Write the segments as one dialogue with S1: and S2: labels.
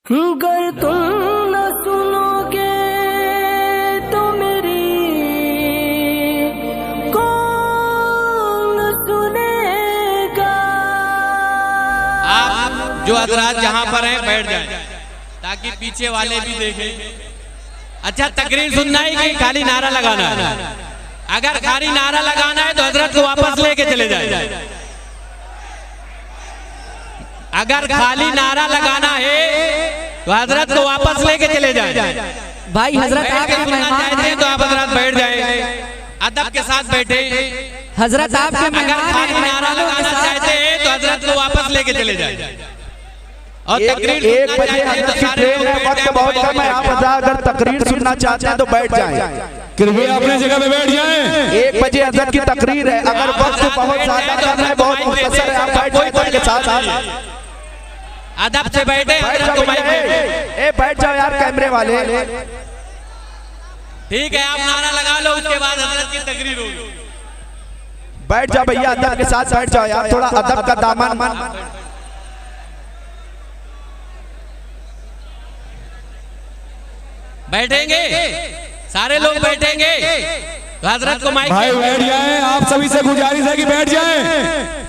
S1: गर तुम न सुनोगे तो मेरी कौन सुनेगा।
S2: आप जो हजरात जहाँ पर हैं बैठ जाएं ताकि पीछे वाले भी देखें। अच्छा, तकरीर सुनना है कि खाली नारा लगाना है? अगर खाली नारा लगाना है तो हजरत को वापस लेके चले जाए। अगर खाली नारा लगाना है तो हजरत को वापस लेके चले जाए।
S3: भाई हजरत आपके मेहमान
S2: चाहते हैं तो आप हजरत बैठ जाए, अदब के साथ बैठे।
S3: हजरत आपके
S2: अगर खाली नारा लगाना चाहते हैं तो हजरत को वापस लेके चले जाए। और तकरीर
S4: 1 बजे हजरत की ट्रेन है, वक्त बहुत कम है। आप अगर तकरीर सुनना चाहते हैं तो बैठ जाएं,
S5: कृपया अपनी जगह पे बैठ जाएं।
S4: 1 बजे हजरत की तकरीर है। अगर वक्त बहुत ज्यादा कम है, बहुत मुख्तसर है, आप बैठ जाएं के साथ
S2: अदब से बैठे।
S4: बैठ जाओ यार कैमरे वाले।
S2: ठीक है, आप नारा लगा लो, उसके बाद हजरत की तकरीर होगी।
S4: बैठ जाओ भैया, अदब के साथ बैठ जाओ यार, थोड़ा अदब का दामन।
S2: बैठेंगे सारे लोग, बैठेंगे तो हजरत को माइक।
S5: भाई बैठ जाएं, आप सभी से गुजारिश है कि बैठ जाएं।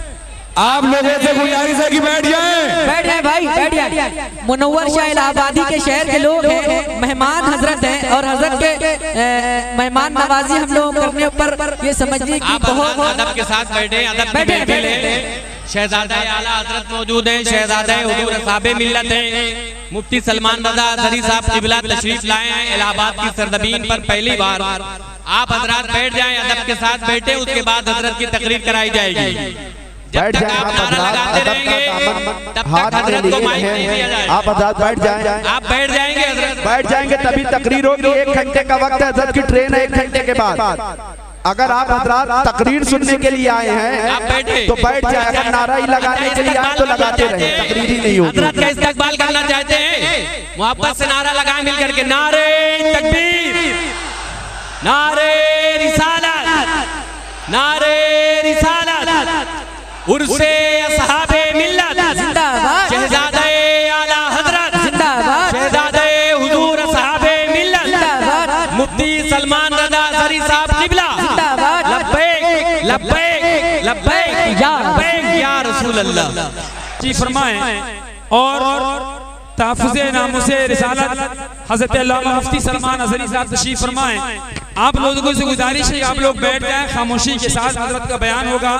S5: आप लोगों से गुजारिश है कि बैठ जाएं।
S3: बैठ जाए भाई, बैठ जाए। मुनव्वर शाह इलाहाबादी के शहर के लोग हैं, मेहमान हजरत हैं और हजरत के मेहमान नवाजी हम लोग करने पर ये समझिए कि बहुत
S2: अदब के साथ बैठे। अदब बैठे। शहजादा आला हजरत मौजूद हैं, शहजादा हुजूर साहब मिल्लत हैं, मुफ्ती सलमान रजा अजहरी साहब क़िबला तशरीफ लाए हैं इलाहाबाद की सरजमीन पर पहली बार। आप हजरत बैठ जाएं, अदब के साथ बैठे, उसके बाद हजरत की तकरीर कराई जाएगी।
S4: बैठ जाएं, आप हजरत बैठ जाएं।
S2: आप बैठ जाएंगे हजरत,
S4: बैठ जाएंगे तभी तकरीर होगी। 1 घंटे का वक्त है, हजरत की ट्रेन है 1 घंटे के बाद। अगर आप हजरत तकरीर सुनने के लिए आए हैं तो बैठ जाए। अगर नारा ही लगाने के लिए आए तो लगाते रहे, तकरीर ही नहीं होगी।
S2: हजरत का इस्तकबाल करना चाहते हैं, मोहब्बत से नारा लगाएं मिलकर के। नारे तकबीर, नारे रिसालत, नारे रिसालत, उर्से असहाबे मिल्लत जिंदाबाद, शहजादे आला हजरत जिंदाबाद, शहजादे हुजूर असहाबे मिल्लत जिंदाबाद, मुफ्ती सलमान रजा अजहरी साहब क़िबला जिंदाबाद, लब्बैक लब्बैक लब्बैक या रसूल अल्लाह
S6: जी फरमाएं। और तहफ़्फ़ुज़े नामुसे रिसालत हज़रत अल्लामा मुफ्ती सलमान अज़हरी साहब तशरीफ फरमाएं। आप लोगों से गुजारिश है कि आप लोग बैठ जाएं, खामोशी के साथ हज़रत का बयान होगा।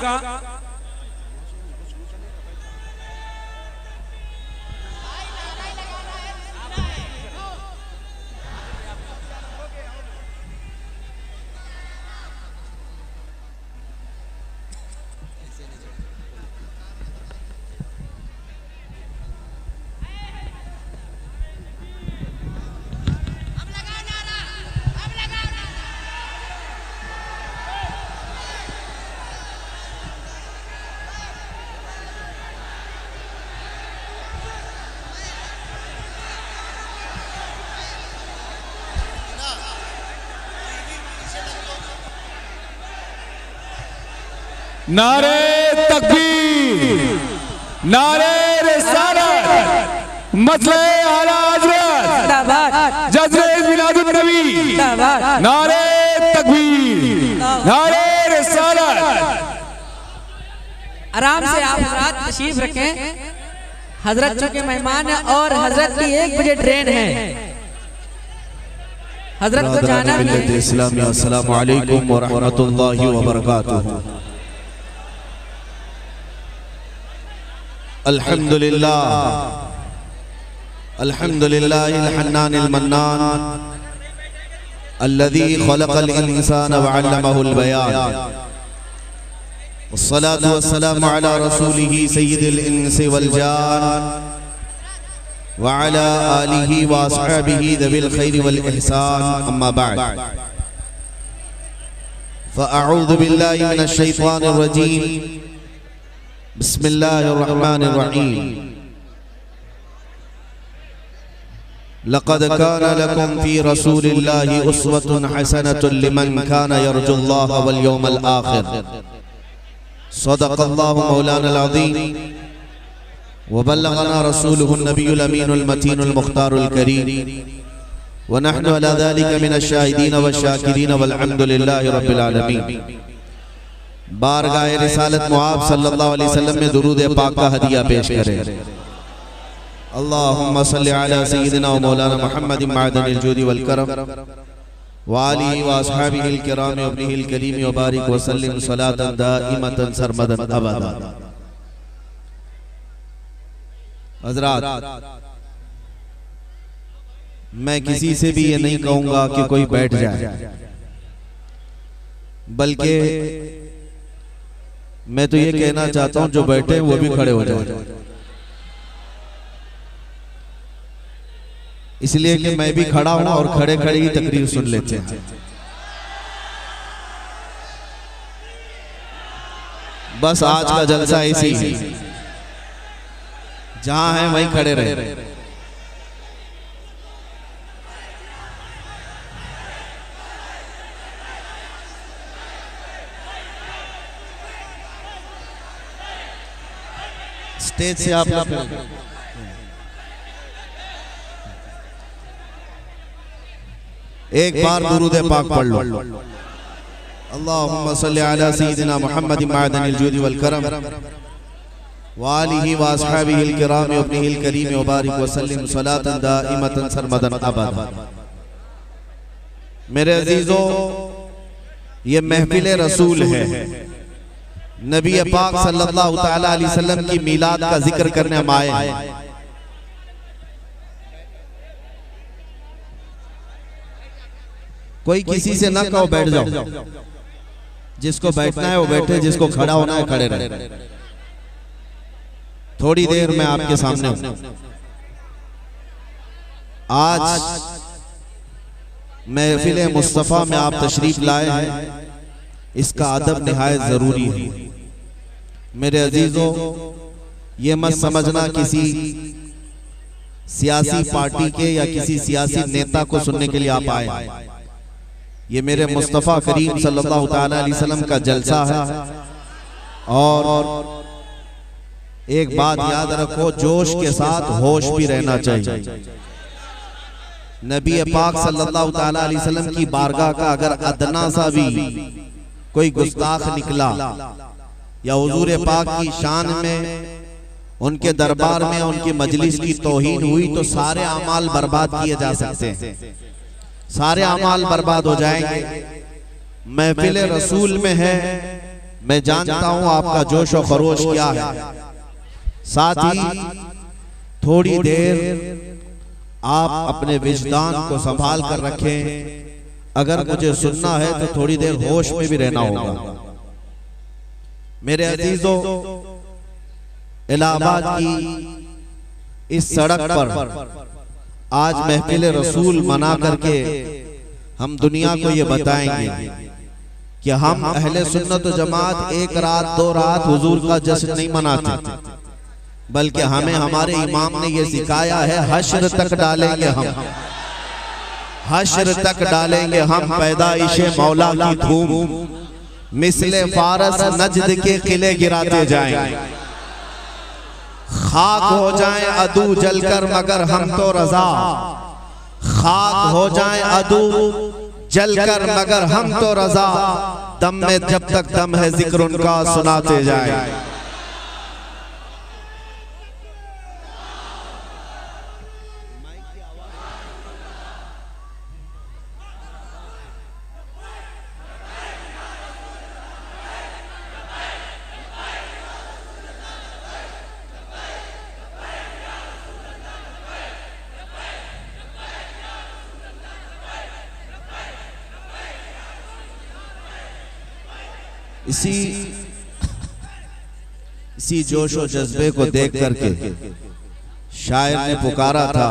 S5: नारे तकबीर, नारे रिसालत, मसले आला हजरत, जज्बे मिलादुन नबी, नारे तकबीर, नारे रिसालत।
S3: आराम से आप हजरत तशरीफ रखें। हजरत चूंकि मेहमान है और हजरत की 1 बजे ट्रेन है, हजरत को जाना है।
S4: अस्सलामु अलैकुम व रहमतुल्लाहि व बरकातुहू। अल्हम्दुलिल्लाह अल्हम्दुलिल्लाहिल हन्नानिल मन्नान अल्लज़ी खलक़ल इंसान व अल्लमहुल बयान। वस्सलातु वस्सलामु अला रसूलिही सय्यिदिल इंसी वल जान व अला आलिही व अस्हाबिही ज़विल खैरि वल इहसान। अम्मा बअद, फ़अऊज़ु बिल्लाहि मिनश शैतानिर रजीम। बिस्मिल्लाहिर्रहमानिर्रहीम। लक़द कान लकुम फ़ी रसूलिल्लाहि उस्वतुन हसनतुन लिमन कान यरजुल्लाह वल यौमल आखिर। सदक़ल्लाहु मौलाना अज़ीम।
S7: वबल्लगना रसूलुहुन नबियुल अमीनुल मतीनुल मुख्तारुल करीम व नहनु अला ज़ालिका मिनश शाहिदीन वश-शाकिरीन वल्हम्दुलिल्लाहि रब्बिल आलमीन। बारगाह रिसालत मुआब सल्लल्लाहु अलैहि वसल्लम में दुरूद पाक का हदिया पेश करें। अल्लाहुम्मा सल्लि अला सय्यिदिना व मौलाना मुहम्मदिन मअदनिल जूदि वल करम व आलिहि व अस्हाबिहिल किराम व इब्निहिल करीम व बारिक व सल्लिम सलातन दाइमतन सरमदन अबदा। हज़रात, मैं किसी से भी ये नहीं कहूंगा कि कोई बैठ जाए, बल्कि मैं तो ये कहना चाहता हूं जो बैठे वो भी खड़े हो जाए, इसलिए कि मैं भी खड़ा हूं और खड़े खड़े ही तकरीर सुन लेते हैं। बस आज का जलसा ऐसी है, जहां है वहीं खड़े रहे। स्टेज से आप एक बार दुरूद पाक पढ़ लो। अल्लाहुम्मा सल्लि अला सय्यिदिना मुहम्मदिन मअदनिल जूदि वल करम व आलिहि व अस्हाबिहिल किराम व इब्निहिल करीम व बारिक व सल्लिम सलातन दाइमतन सरमदन अबदा। मेरे अजीजों, ये महफिल रसूल है। नबी पाक सल्लल्लाहु तआला अलैहि वसल्लम की मीलाद का जिक्र करने हम आए हैं। कोई किसी से ना कहो बैठ जाओ, जिसको बैठना है वो बैठे, जिसको खड़ा होना है खड़े रहे। थोड़ी देर में आपके सामने हूं। आज महफिल मुस्तफा में आप तशरीफ लाए हैं, इसका अदब निहायत जरूरी है। मेरे अजीजों, ये मत समझना किसी सियासी पार्टी के या किसी सियासी नेता को सुनने के लिए आप आए। ये मेरे मुस्तफा करीम सल्लल्लाहु तआला अलैहि वसल्लम का जलसा है। और एक बात याद रखो, जोश के साथ होश भी रहना चाहिए। नबी पाक सल्लल्लाहु तआला अलैहि वसल्लम की बारगाह का अगर अदना सा भी कोई गुस्ताख निकला या हुजूर पाक की शान में, उनके दरबार में, उनकी मजलिस की तौहीन हुई तो सारे अमाल बर्बाद किए जा सकते हैं, सारे अमाल बर्बाद हो जाएंगे। महफिल रसूल में है, मैं जानता हूं आपका जोश और खरोश क्या है। साथ ही थोड़ी देर आप अपने विजदान को संभाल कर रखें। अगर मुझे सुनना है तो थोड़ी देर होश में भी रहना होगा। मेरे अजीजों, इलाहाबाद की इस सड़क पर आज महफिल रसूल मना करके हम दुनिया को ये बताएंगे कि हम अहले सुन्नत व जमात एक रात दो रात हुजूर का जश्न नहीं मनाते, बल्कि हमें हमारे इमाम ने ये सिखाया है, हश्र तक डालेंगे हम, हश्र तक डालेंगे हम पैदाइशे मौला की धूम, मिसले फारस नजद के किले गिराते जाएंगे। खाक हो जाएं अदू जलकर मगर हम तो रजा, खाक हो जाएं अदू जलकर मगर हम तो रजा, दम में जब तक दम है जिक्र उनका सुनाते जाएं। इसी जोश और जज्बे को देख करके शायर ने पुकारा था,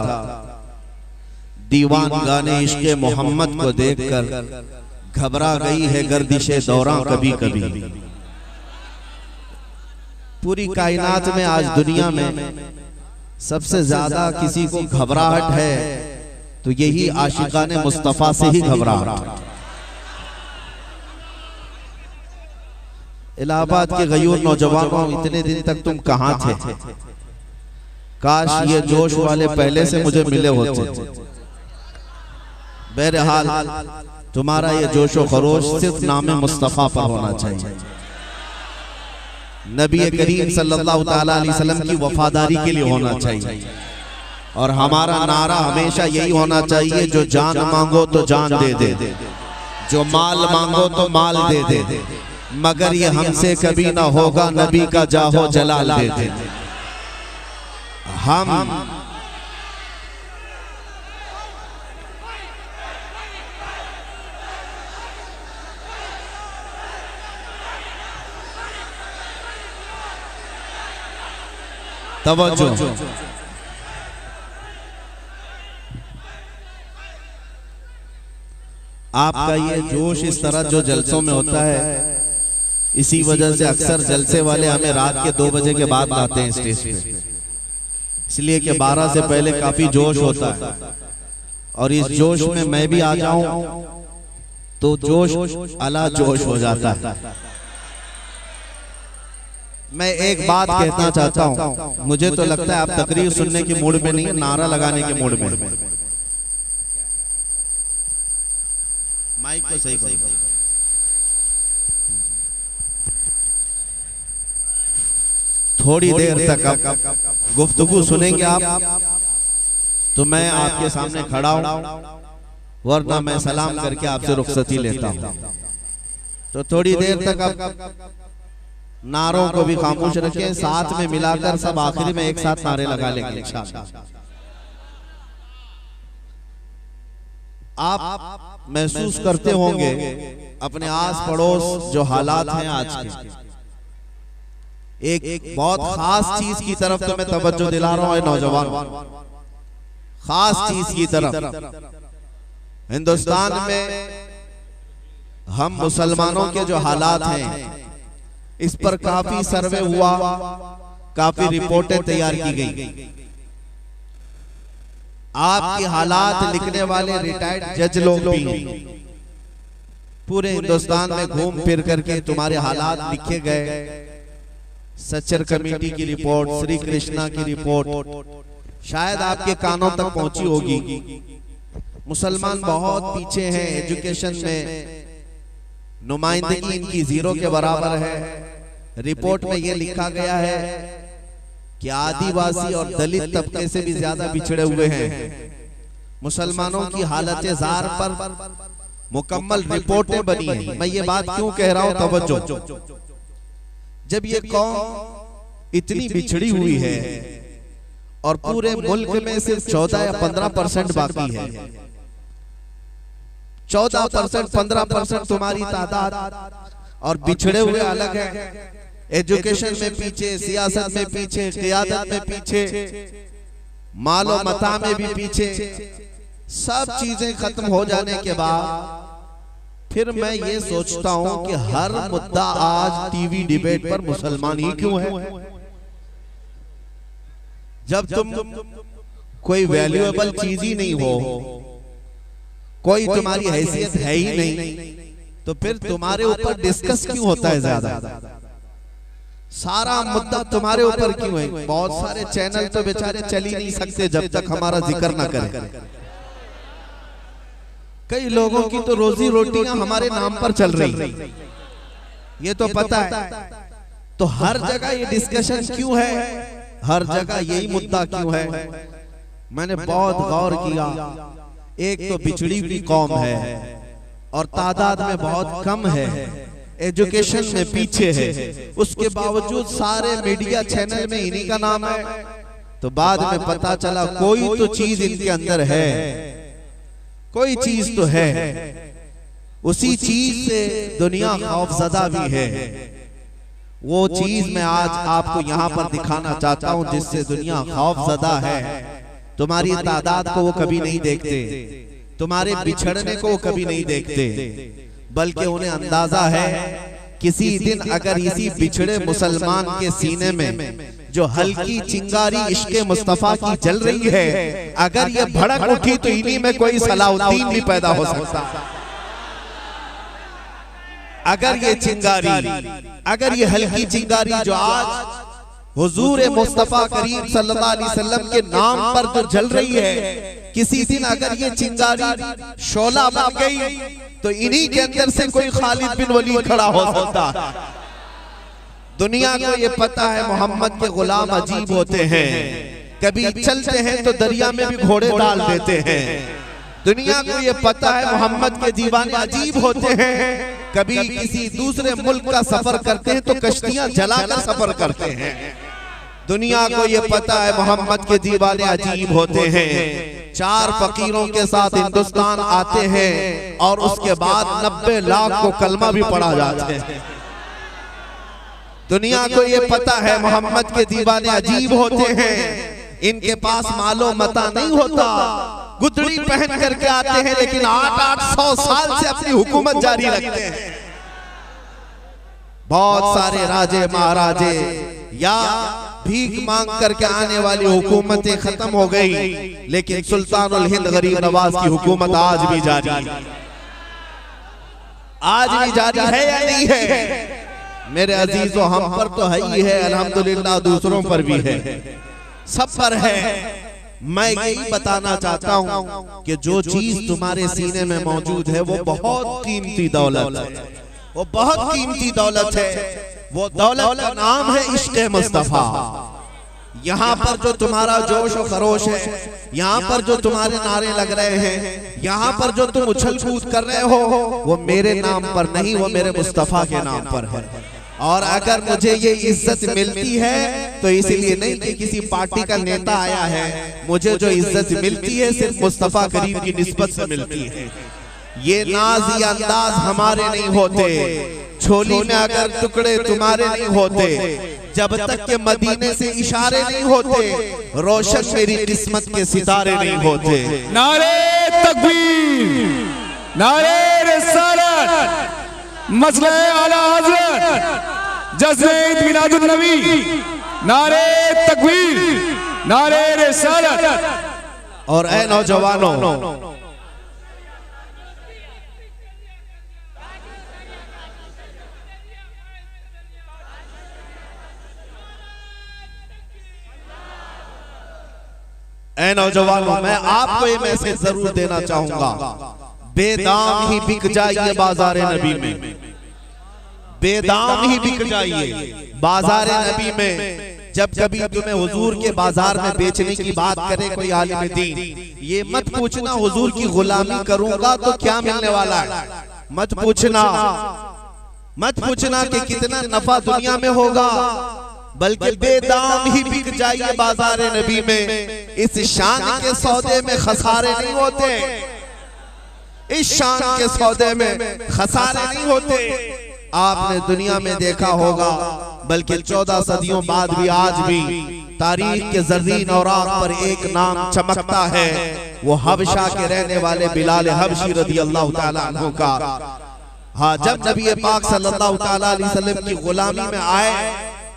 S7: दीवान गाने इश्क़े मोहम्मद को देखकर घबरा गई है गर्दिशे दौरां कभी कभी। पूरी कायनात में आज दुनिया में सबसे ज्यादा किसी को घबराहट है तो यही आशिकाने मुस्तफा से ही घबराहट। इलाहाबाद के गयूर नौजवानों, इतने दिन तक तुम कहां थे? काश ये जोश वाले पहले से मुझे मिले होते। बहरहाल तुम्हारा ये जोशो खरोश सिर्फ नाम मुस्तफ़ा पर होना चाहिए, नबी करीम सल्लल्लाहु ताला अलैहि वसल्लम की वफादारी के लिए होना चाहिए। और हमारा नारा हमेशा यही होना चाहिए, जो जान मांगो तो जान दे दे, जो माल मांगो तो माल दे दे, मगर ये हमसे कभी ना होगा, नबी का जाहो जलाल दे दे। हम तवज्जो, आपका ये जोश इस तरह जो जलसों में होता है, इसी वजह से अक्सर जलसे वाले हमें रात के 2 बजे के बाद लाते हैं स्टेज पे, इसलिए कि 12 से पहले काफी जोश होता है। और इस जोश में मैं भी आ जाऊं तो जोश अला जोश हो जाता है। मैं एक बात कहना चाहता हूं, मुझे तो लगता है आप तकरीर सुनने के मूड में नहीं, नारा लगाने के मूड में। माइक को सही करो। थोड़ी देर तक अब गुफ्तगू सुनेंगे आप, तो मैं आपके सामने खड़ा हूं, वरना मैं सलाम करके आपसे रुखसती लेता हूं। तो थोड़ी देर तक अब नारों को भी खामोश रखें, साथ में मिलाकर सब आखिरी में एक साथ नारे लगा लेंगे इंशाअल्लाह। आप महसूस करते होंगे अपने आस पड़ोस जो हालात हैं आज के, एक बहुत खास चीज की तरफ तो मैं तवज्जो दिला रहा हूं नौजवान, खास चीज की तरफ। हिंदुस्तान में हम मुसलमानों के जो हालात हैं, इस पर काफी सर्वे हुआ, काफी रिपोर्टें तैयार की गई। आपके हालात लिखने वाले रिटायर्ड जज लोग भी हैं, पूरे हिंदुस्तान में घूम फिर करके तुम्हारे हालात लिखे गए। सच्चर कमेटी की रिपोर्ट, श्री कृष्णा की रिपोर्ट शायद आपके कानों तक पहुंची होगी। मुसलमान बहुत पीछे हैं एजुकेशन में, नुमाइंदगी इनकी 0 के बराबर है। रिपोर्ट में यह लिखा गया है कि आदिवासी और दलित तबके से भी ज्यादा पिछड़े हुए हैं। मुसलमानों की हालत जार पर मुकम्मल रिपोर्टें बनी हैं। मैं ये बात क्यों कह रहा हूं, तवज्जो, जब ये कौम इतनी बिछड़ी हुई है और पूरे मुल्क में सिर्फ 14 या 15% बाकी है, 14%, 15% तुम्हारी तादाद, और बिछड़े हुए अलग है। एजुकेशन में पीछे, सियासत में पीछे, क़ियादत में पीछे, मालो मता में भी पीछे। सब चीजें खत्म हो जाने के बाद फिर मैं ये सोचता हूं कि हर मुद्दा आज टीवी डिबेट पर मुसलमान ही क्यों है। जब तुम कोई वैल्यूएबल चीज ही नहीं हो, कोई तुम्हारी हैसियत है ही नहीं, तो फिर तुम्हारे ऊपर डिस्कस क्यों होता है ज्यादा? सारा मुद्दा तुम्हारे ऊपर क्यों है? बहुत सारे चैनल तो बेचारे चल ही नहीं सकते जब तक हमारा जिक्र ना करें। कई लोगों की तो रोजी रोटियां हमारे नाम पर चल रही, ये तो पता है। तो हर जगह ये डिस्कशन क्यों है, हर जगह यही मुद्दा क्यों है? मैंने बहुत गौर किया। एक तो बिछड़ी हुई कौम है और तादाद में बहुत कम है, एजुकेशन में पीछे है, उसके बावजूद सारे मीडिया चैनल में इन्हीं का नाम है। तो बाद में पता चला कोई तो चीज इनके अंदर है, कोई चीज तो है। उसी चीज से दुनिया खौफजदा भी है। वो चीज मैं आज आपको यहाँ पर दिखाना चाहता हूँ जिससे दुनिया खौफजदा है। तुम्हारी तादाद को वो कभी नहीं देखते, तुम्हारे बिछड़ने को वो कभी नहीं देखते, बल्कि उन्हें अंदाजा है किसी दिन अगर इसी बिछड़े मुसलमान के सीने में जो हल्की चिंगारी इश्क़े मुस्तफा की जल रही है, अगर ये भड़क उठी तो इन्हीं में कोई सलाउद्दीन भी पैदा हो सकता। अगर ये चिंगारी, अगर ये हल्की चिंगारी जो आज हुजूर मुस्तफा करीम सल्लल्लाहु अलैहि वसल्लम के नाम पर जो जल रही है, किसी दिन अगर ये चिंगारी शोला बन गई तो इन्हीं के अंदर से कोई खालिद बिन वलीद खड़ा हो सकता है। दुनिया को ये पता है मोहम्मद के गुलाम अजीब होते हैं, कभी चलते हैं तो दरिया में भी घोड़े डाल देते हैं। दुनिया को ये पता है मोहम्मद के दीवाने अजीब होते हैं, कभी किसी दूसरे मुल्क का सफर करते हैं तो कश्तियां जलाकर सफर करते हैं। दुनिया को ये पता है मोहम्मद के दीवाने अजीब होते हैं। 4 फकीरों के साथ हिंदुस्तान आते हैं और उसके बाद 90 लाख को कलमा भी पढ़ा जाता है। दुनिया को ये पता है मोहम्मद के दीवाने अजीब होते हैं, इनके पास मालो मता नहीं होता, गुदड़ी पहन करके आते हैं लेकिन 800 साल से अपनी हुकूमत जारी रखते हैं। बहुत सारे राजे महाराजे या भीख मांग करके आने वाली हुकूमतें खत्म हो गई, लेकिन सुल्तानुल हिंद गरीब नवाज की हुकूमत आज भी जारी है। आज भी जारी है या नहीं है? मेरे अजीजों, हम पर तो है ही है, अल्हम्दुलिल्लाह दूसरों पर भी है, सब पर है। मैं यही बताना चाहता हूँ कि जो चीज तुम्हारे सीने में मौजूद है वो बहुत कीमती दौलत है, वो बहुत कीमती दौलत है। वो दौलत का नाम है इश्क़े मुस्तफा। यहाँ पर जो तुम्हारा जोश और खरोश है, यहाँ पर जो तुम्हारे नारे लग रहे हैं, यहाँ पर जो तुम उछल कूद कर रहे हो, वो मेरे नाम पर नहीं, वो मेरे मुस्तफा के नाम पर है। और अगर मुझे ये इज्जत मिलती है तो इसलिए नहीं कि किसी पार्टी का नेता आया है, मुझे जो इज्जत मिलती है सिर्फ मुस्तफा करीम की निस्बत से मिलती है। ये नाज या अंदाज हमारे नहीं होते, छोली में अगर टुकड़े तुम्हारे नहीं होते, जब तक के मदीने से इशारे नहीं होते, रोशन मेरी किस्मत के सितारे नहीं होते।
S5: नारे तकबीर, नारे रिसालत, मसले आला हज़रत, जज़्बे ईद मिलादुन नबी, नारे तकबीर, नारे रिसालत।
S7: और ऐ नौजवानों, ऐ नौजवानों, मैं आपको ये मैसेज जरूर देना चाहूंगा, बेदाम ही बिक जाइए बाजार नबी में, बेदाम ही बिक जाइए बाजार नबी में। जब कभी तुम्हें हुजूर के बाजार में बेचने की बात करे कोई आलिम दीन, ये मत पूछना हुजूर की गुलामी करूंगा तो क्या मिलने वाला है, मत पूछना, मत पूछना कि कितना नफा दुनिया में होगा, बल्कि बेदाम ही बिक जाइए बाजार नबी में। इस शान के सौदे में खसारे नहीं होते, इस शान के सौदे में खसारे नहीं होते। आपने दुनिया में देखा होगा, बल्कि 14 सदियों बाद भी आज भी तारीख के ज़र्रीन औराक पर एक नाम चमकता है, वो हबशा के रहने वाले बिलाल हबशी रज़ी अल्लाह ताला अन्हु का। हाँ, जब नबी पाक सल्लल्लाहु ताला अलैहि वसल्लम की गुलामी में आए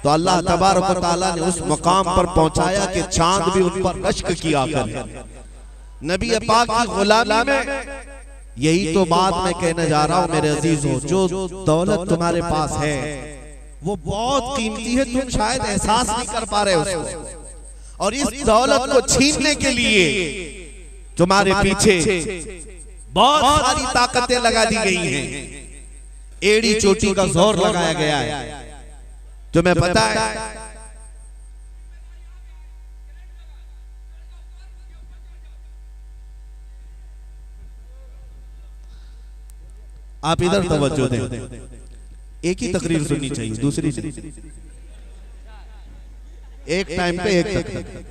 S7: तो अल्लाह तबारक व तआला ने उस मकाम पर पहुंचाया कि चांद भी उन पर रश्क किया करे। नबी पाक की गुलामी में यही तो बात मैं कहने जा रहा हूं मेरे अजीजों, जो दौलत तुम्हारे पास है वो बहुत कीमती है, तुम शायद एहसास नहीं कर पा रहे उसको। और इस दौलत को छीनने के लिए तुम्हारे पीछे बहुत सारी ताकतें लगा दी गई हैं, एड़ी चोटी का जोर लगाया गया है। तुम्हें पता है आप इधर तवज्जो दें, एक ही तकरीर सुननी चाहिए, दूसरी नहीं, एक टाइम पे एक तकरीर।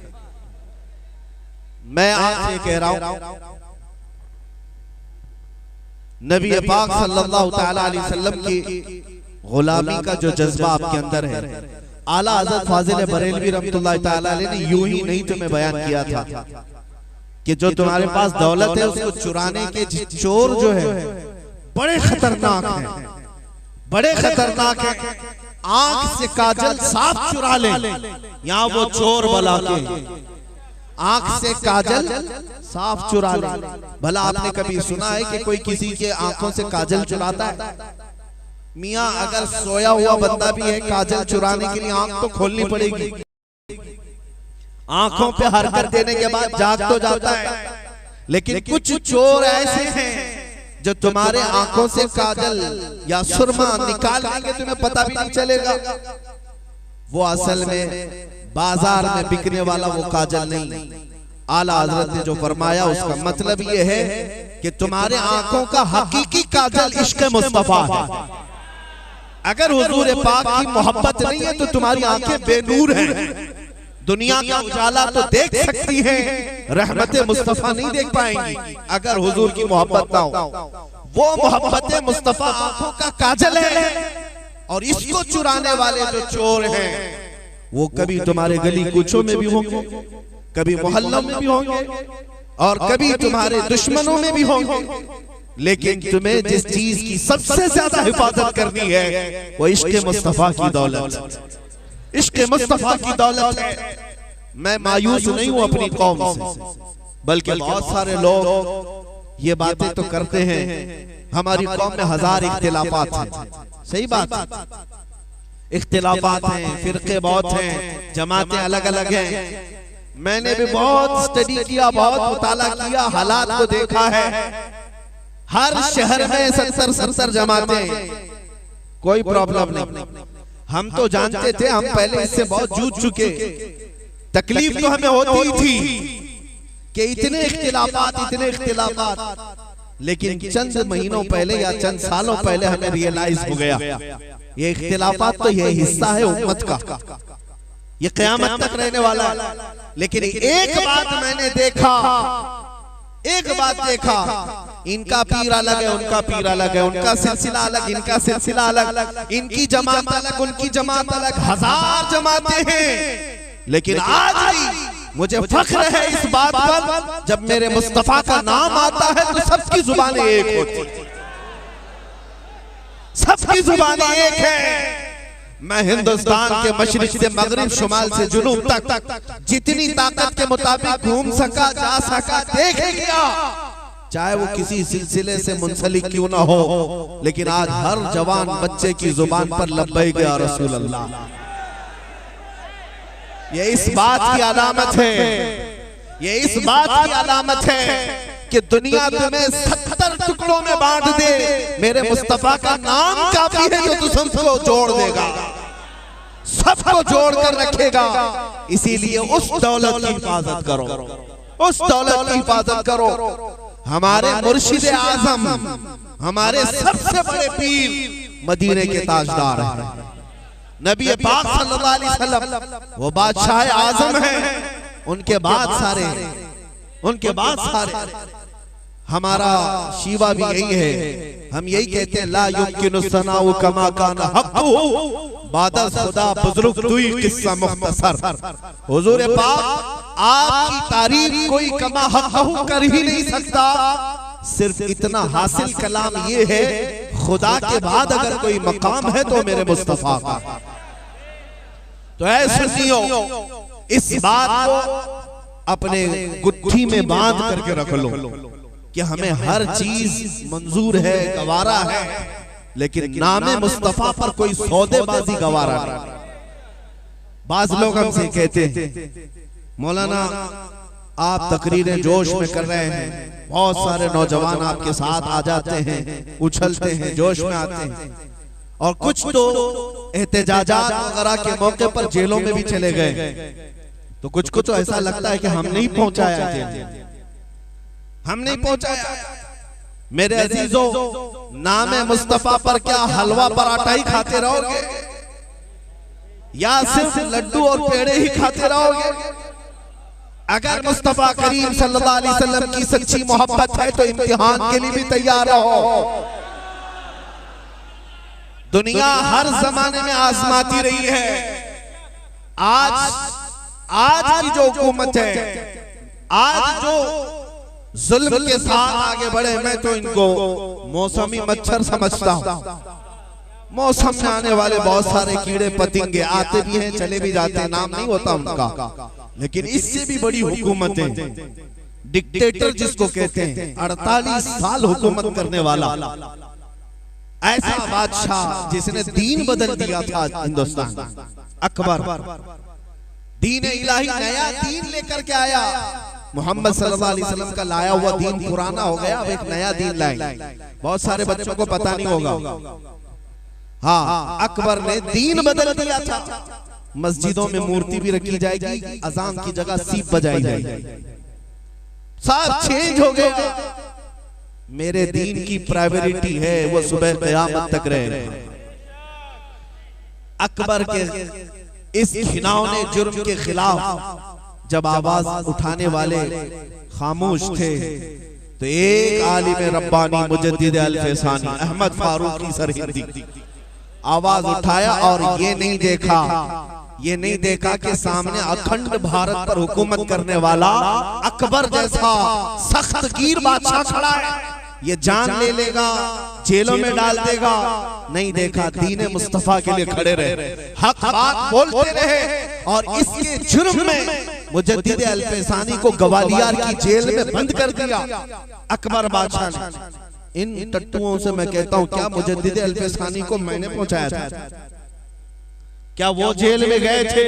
S7: मैं आपसे कह रहा हूं, नबी पाक सल्लल्लाहु ताला अलैहि वसल्लम की गुलामी का जो जज्बा आपके अंदर है, आला हज़रत फाजिल बरेलवी रहमतुल्लाह ताला अलैह ने यूं ही नहीं तुम्हें बयान किया था कि जो तुम्हारे पास दौलत है उसको चुराने के चोर जो है बड़े खतरनाक हैं, बड़े खतरनाक हैं। आंख से काजल साफ चुरा ले, यहाँ वो चोर बला के आंख से काजल साफ चुरा ले। भला आपने कभी सुना है कि कोई किसी के आंखों से काजल चुराता है? मियाँ अगर सोया हुआ बंदा भी है, काजल चुराने के लिए आंख तो खोलनी पड़ेगी। आंखों पे हरकत देने के बाद जाग तो जाता है, लेकिन कुछ चोर ऐसे हैं जो तुम्हारे आंखों से काजल या सुरमा निकाल लेंगे, तुम्हें पता भी नहीं चलेगा। वो असल में बाजार में बिकने वाला वो काजल नहीं। आला हजरत ने जो फरमाया उसका मतलब ये है कि तुम्हारे आंखों का हकीकी काजल इश्क मुस्तफा है। अगर हुजूर पाक की मोहब्बत नहीं है तो तुम्हारी आंखें बेनूर हैं। दुनिया का उजाला तो देख सकती हैं, रहमत मुस्तफा नहीं देख पाएंगी अगर हुजूर की मोहब्बत ना हो। वो मोहब्बत मुस्तफा आंखों का काजल है। और इसको चुराने वाले जो चोर हैं वो कभी तुम्हारे गली कूचों में भी होंगे, कभी मोहल्लों में भी होंगे, और कभी तुम्हारे दुश्मनों में भी होंगे। लेकिन तुम्हें जिस चीज की सबसे ज्यादा हिफाजत करनी है वो इश्क मुस्तफा की दौलत, इश्क मुस्तफा की दौलत है। मैं मायूस नहीं हूं अपनी कौम से, बल्कि बहुत सारे लोग ये बातें तो करते हैं। हमारी कौम में 1000 इख्तिलाफात हैं, सही बात है, इख्तिलाफात हैं, फिरके बहुत हैं, जमातें अलग अलग हैं। मैंने भी बहुत स्टडी किया, बहुत मुताला किया, हालात को देखा है। हर शहर में 70-70 जमातें, कोई प्रॉब्लम नहीं। हम तो जानते थे, हम पहले इससे बहुत जूझ चुके। तकलीफ तो हमें होती थी कि इतने इख्तिलाफात, लेकिन चंद महीनों पहले या चंद सालों पहले हमें रियलाइज हो गया ये इख्तिलाफात तो ये हिस्सा है उम्मत का, ये क़यामत तक रहने वाला है। लेकिन एक बात मैंने देखा, एक बात देखा, इनका पीर अलग है, उनका पीर अलग है, उनका सिलसिला अलग, इनका सिलसिला अलग, इनकी जमात अलग, उनकी जमात अलग, 1000 जमातें हैं। लेकिन आज भी मुझे फख्र है इस बात पर, जब मेरे मुस्तफा का नाम आता है तो सबकी जुबानें एक होती, सबकी जुबानें एक है। मैं हिंदुस्तान के मशरिक से मगरिब, शुमाल से जुनूब तक जितनी ताकत के मुताबिक घूम सका, जा सका, देख लिया, चाहे वो किसी सिलसिले से मुंसलिक क्यों ना हो। लेकिन आज हर जवान बच्चे की जुबान पर लब्बैक या रसूल अल्लाह, ये इस बात की अलामत है, ये इस बात की अलामत है कि दुनिया तुम्हें 70 टुकड़ों में बांट दे, मेरे मुस्तफा का नाम काफी है जो तुम सबको जोड़ देगा, सबको जोड़ कर रखेगा। इसीलिए उस दौलत की हिफाजत करो, उस दौलत की हिफाजत करो। हमारे मुर्शिद आजम, हमारे सबसे बड़े पीर मदीने के ताजदार हैं, नबी पाक सल्लल्लाहु अलैहि वसल्लम वो बादशाह आजम हैं। उनके बाद सारे, उनके बाद सारे। हमारा शीवा भी यही है, हम यही कहते हैं, ला युमकिनु सनाउ कमा काना हक़्क़ुहु बादा खुदा बुजुर्ग दुई किस्सा मुख्तसर। हुजूर पाक आपकी तारीफ कोई कमा हक़्क़ुहु कर ही नहीं सकता। सिर्फ इतना हासिल कलाम ये है, खुदा के बाद अगर कोई मकाम है तो मेरे मुस्तफा का। तो ऐ सुनियो, इस बात को अपने गुत्थी में बांध करके रख लो कि हमें हर चीज मंजूर है, गवारा है, लेकिन नामे मुस्तफा पर कोई सौदेबाजी गवारा नहीं। बाज लोग हमसे कहते हैं, मौलाना आप तकरीरें जोश में कर रहे हैं, बहुत सारे नौजवान आपके साथ आ जाते हैं, उछलते हैं, जोश में आते हैं, और कुछ तो एहतजाजात वगैरह के मौके पर जेलों में भी चले गए। तो कुछ को तो ऐसा लगता है कि हम नहीं पहुंचाया जेल, हम नहीं पहुंचाया। मेरे अजीजों, नामे मुस्तफा पर क्या हलवा पराठा ही खाते रहोगे या सिर्फ लड्डू और पेड़े ही खाते रहोगे? अगर मुस्तफा करीम सल्लल्लाहु अलैहि वसल्लम की सच्ची मोहब्बत है तो इम्तिहान के लिए भी तैयार रहो। दुनिया हर जमाने में आजमाती रही है। आज की जो हुकूमत है, आज जो जुल्म के साथ आगे बढ़े, मैं तो इनको मौसमी मच्छर समझता हूं। मौसम में आने वाले बहुत सारे कीड़े पतिंगे आते भी हैं, चले भी जाते हैं, नाम नहीं होता उनका, लेकिन इससे भी बड़ी हुकूमतें, डिक्टेटर जिसको कहते हैं, 48 साल हुकूमत करने वाला, ऐसा बादशाह जिसने दीन बदल दिया था हिंदुस्तान, अकबर दीन इलाही नया दीन लेकर के आया। मोहम्मद सल्लल्लाहु अलैहि वसल्लम का लाया हुआ दीन पुराना हो गया, अब एक नया दीन लाए। बहुत सारे बच्चों को पता नहीं होगा। हाँ, अकबर ने दीन बदल दिया था। मस्जिदों में मूर्ति भी रखी जाएगी, अजान की जगह सीप बजाई जाएगी, सब चेंज हो गया। मेरे दीन की प्रायोरिटी है वो सुबह क़यामत तक रहे। अकबर के इस घिनौने जुर्म के खिलाफ जब आवाज उठाने वाले खामोश थे तो एक आलिम रब्बानी मुजद्दिद अल-फैसानी अहमद फारूकी सरहिंदी आवाज उठाया और ये नहीं देखा कि सामने अखंड भारत पर हुकूमत करने वाला अकबर जैसा सख्त गिर बादशाह खड़ा है, ये जान ले लेगा, जेलों में डाल देगा। नहीं देखा, दीन मुस्तफा के लिए खड़े रहे, हक बात बोलते रहे। और इसके जुर्म में मुजद्दिद अल-फैसानी को ग्वालियर की जेल में बंद कर दिया अकबर बादशाह ने। इन टट्टुओं से मैं कहता हूं, क्या मुजद्दिद अल-फैसानी को मैंने पहुंचाया था? क्या वो जेल में गए थे?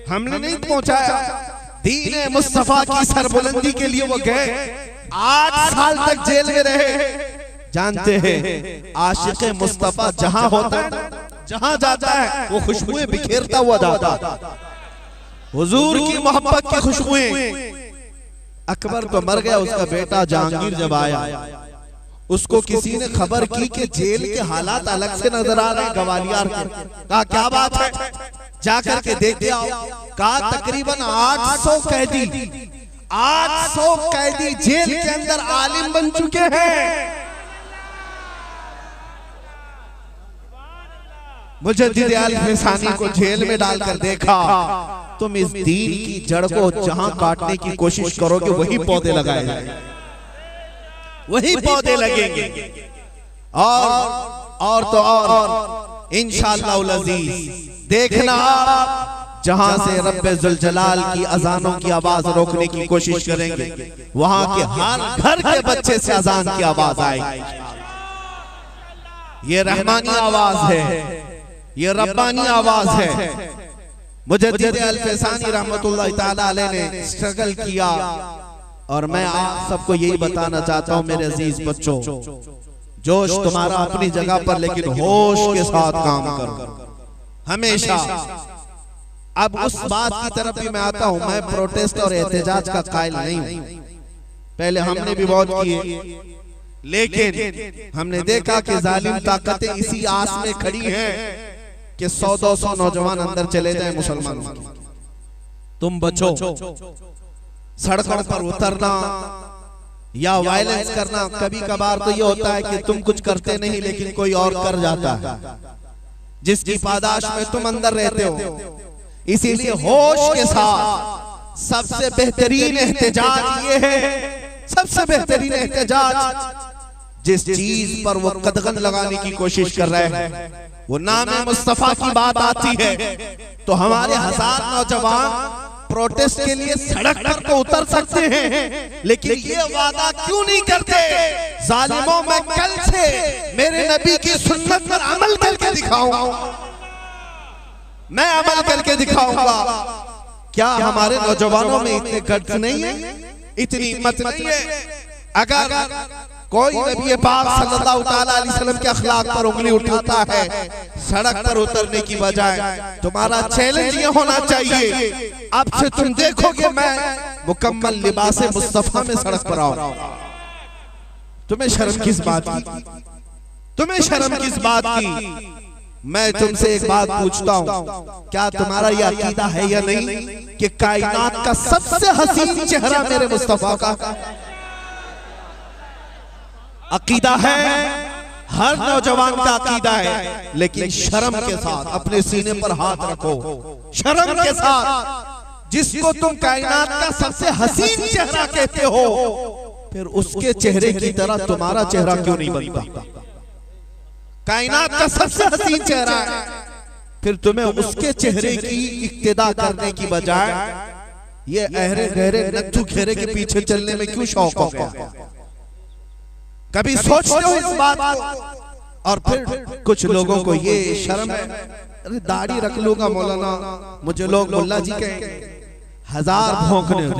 S7: हमने नहीं पहुंचाया। दीन मुस्तफा की सरबुलंदी के लिए वो गए, 8 साल तक जेल में रहे। जानते हैं, आशिक मुस्तफा जहां होता है, जहां जाता है, वो खुशबुएं बिखेरता हुआ जाता। हुजूर की मोहब्बत की खुशबुएं। अकबर तो मर गया, उसका बेटा जहांगीर जब आया, उसको किसी ने खबर की कि जेल के हालात अलग से नजर आ रहे हैं ग्वालियर के। कहा क्या बात है, जाकर के देखते आओ। कहा तकरीबन 800 कैदी जेल के अंदर आलिम बन चुके हैं। मुजद्दिद अल-फैसानी को जेल में डालकर देखा, तुम इस दीन की जड़ को जहां काटने की कोशिश करोगे वही पौधे लगाए जाएंगे, वही पौधे लगेंगे। और तो और इंशाअल्लाह उल अजीज देखना, जहां से रब्बे जुल जलाल की अजानों की आवाज रोकने की कोशिश करेंगे, वहां के हर घर के बच्चे से अजान की आवाज आएगी। ये रहमानी आवाज है, ये रब्बानी आवाज है। मुजद्दिद अल-फैसानी रहमतुल्लाह ताला अलैह ने स्ट्रगल किया। और मैं आप सबको यही बताना चाहता हूं मेरे अजीज बच्चों, जोश तुम्हारा अपनी जगह पर, लेकिन होश के साथ काम करो हमेशा। अब उस बात की तरफ भी मैं आता हूं, मैं प्रोटेस्ट और एहतजाज का कायल नहीं हूं। पहले हमने भी बहुत किए, लेकिन हमने देखा कि जालिम ताकतें इसी आस में खड़ी हैं कि 100-200 नौजवान अंदर चले जाए मुसलमानों के। तुम बचो। सड़कों पर उतरना या वायलेंस करना, कभी कभार तो ये होता है कि तुम कुछ करते नहीं लेकिन कोई और कर जाता है, जिसकी पादाश में तुम अंदर रहते हो। इसीलिए होश के साथ सबसे बेहतरीन एहतजाज ये है, सबसे बेहतरीन एहतजाज जिस चीज पर वो कदगन लगाने की कोशिश कर रहे हैं, वो नाम मुस्तफा की बात आती है तो हमारे 1000 नौजवान प्रोटेस्ट के लिए सड़क पर तो उतर सकते हैं, लेकिन ये वादा क्यों नहीं करते, जालिमों में कल से मेरे नबी की सुन्नत पर अमल करके दिखाऊंगा, मैं अमल करके दिखाऊंगा। क्या हमारे नौजवानों में इतने गट्स नहीं है, इतनी हिम्मत नहीं है? अगर कोई नबी पाक सल्लल्लाहु ताला अलैहि वसल्लम के अखलाक पर उंगली उठाता है सड़क पर उतरने की बजाय, तुम्हारा चैलेंज ये होना चाहिए, अब से तुम देखोगे मैं मुकम्मल लिबासे मुस्तफा में सड़क पर आऊं। तुम्हें शर्म किस बात की? तुम्हें शर्म किस बात की? मैं तुमसे एक बात पूछता हूं, क्या तुम्हारा यह अकीदा है या नहीं कि कायनात का सबसे हसीन चेहरा मेरे मुस्तफा का अकीदा है? हर नौजवान का अकीदा है, लेकिन शर्म के साथ अपने सीने पर हाथ रखो, शर्म के साथ। जिसको तुम कायनात का सबसे हसीन चेहरा कहते हो, फिर उसके चेहरे की तरह तुम्हारा चेहरा क्यों नहीं बनता? कायनात का सबसे हसीन चेहरा है, फिर तुम्हें उसके चेहरे की इक्तिदा करने की बजाय ये अहरे गहरे नत्थु घेरे के पीछे चलने में क्यों शौक हो गया? कभी सोचते हो इस बात को? और फिर कुछ लोगों को ये शर्म है, अरे दाढ़ी रख लूंगा मौलाना, मुझे लोग मुल्ला जी कहेंगे, हजार भौंकने हो।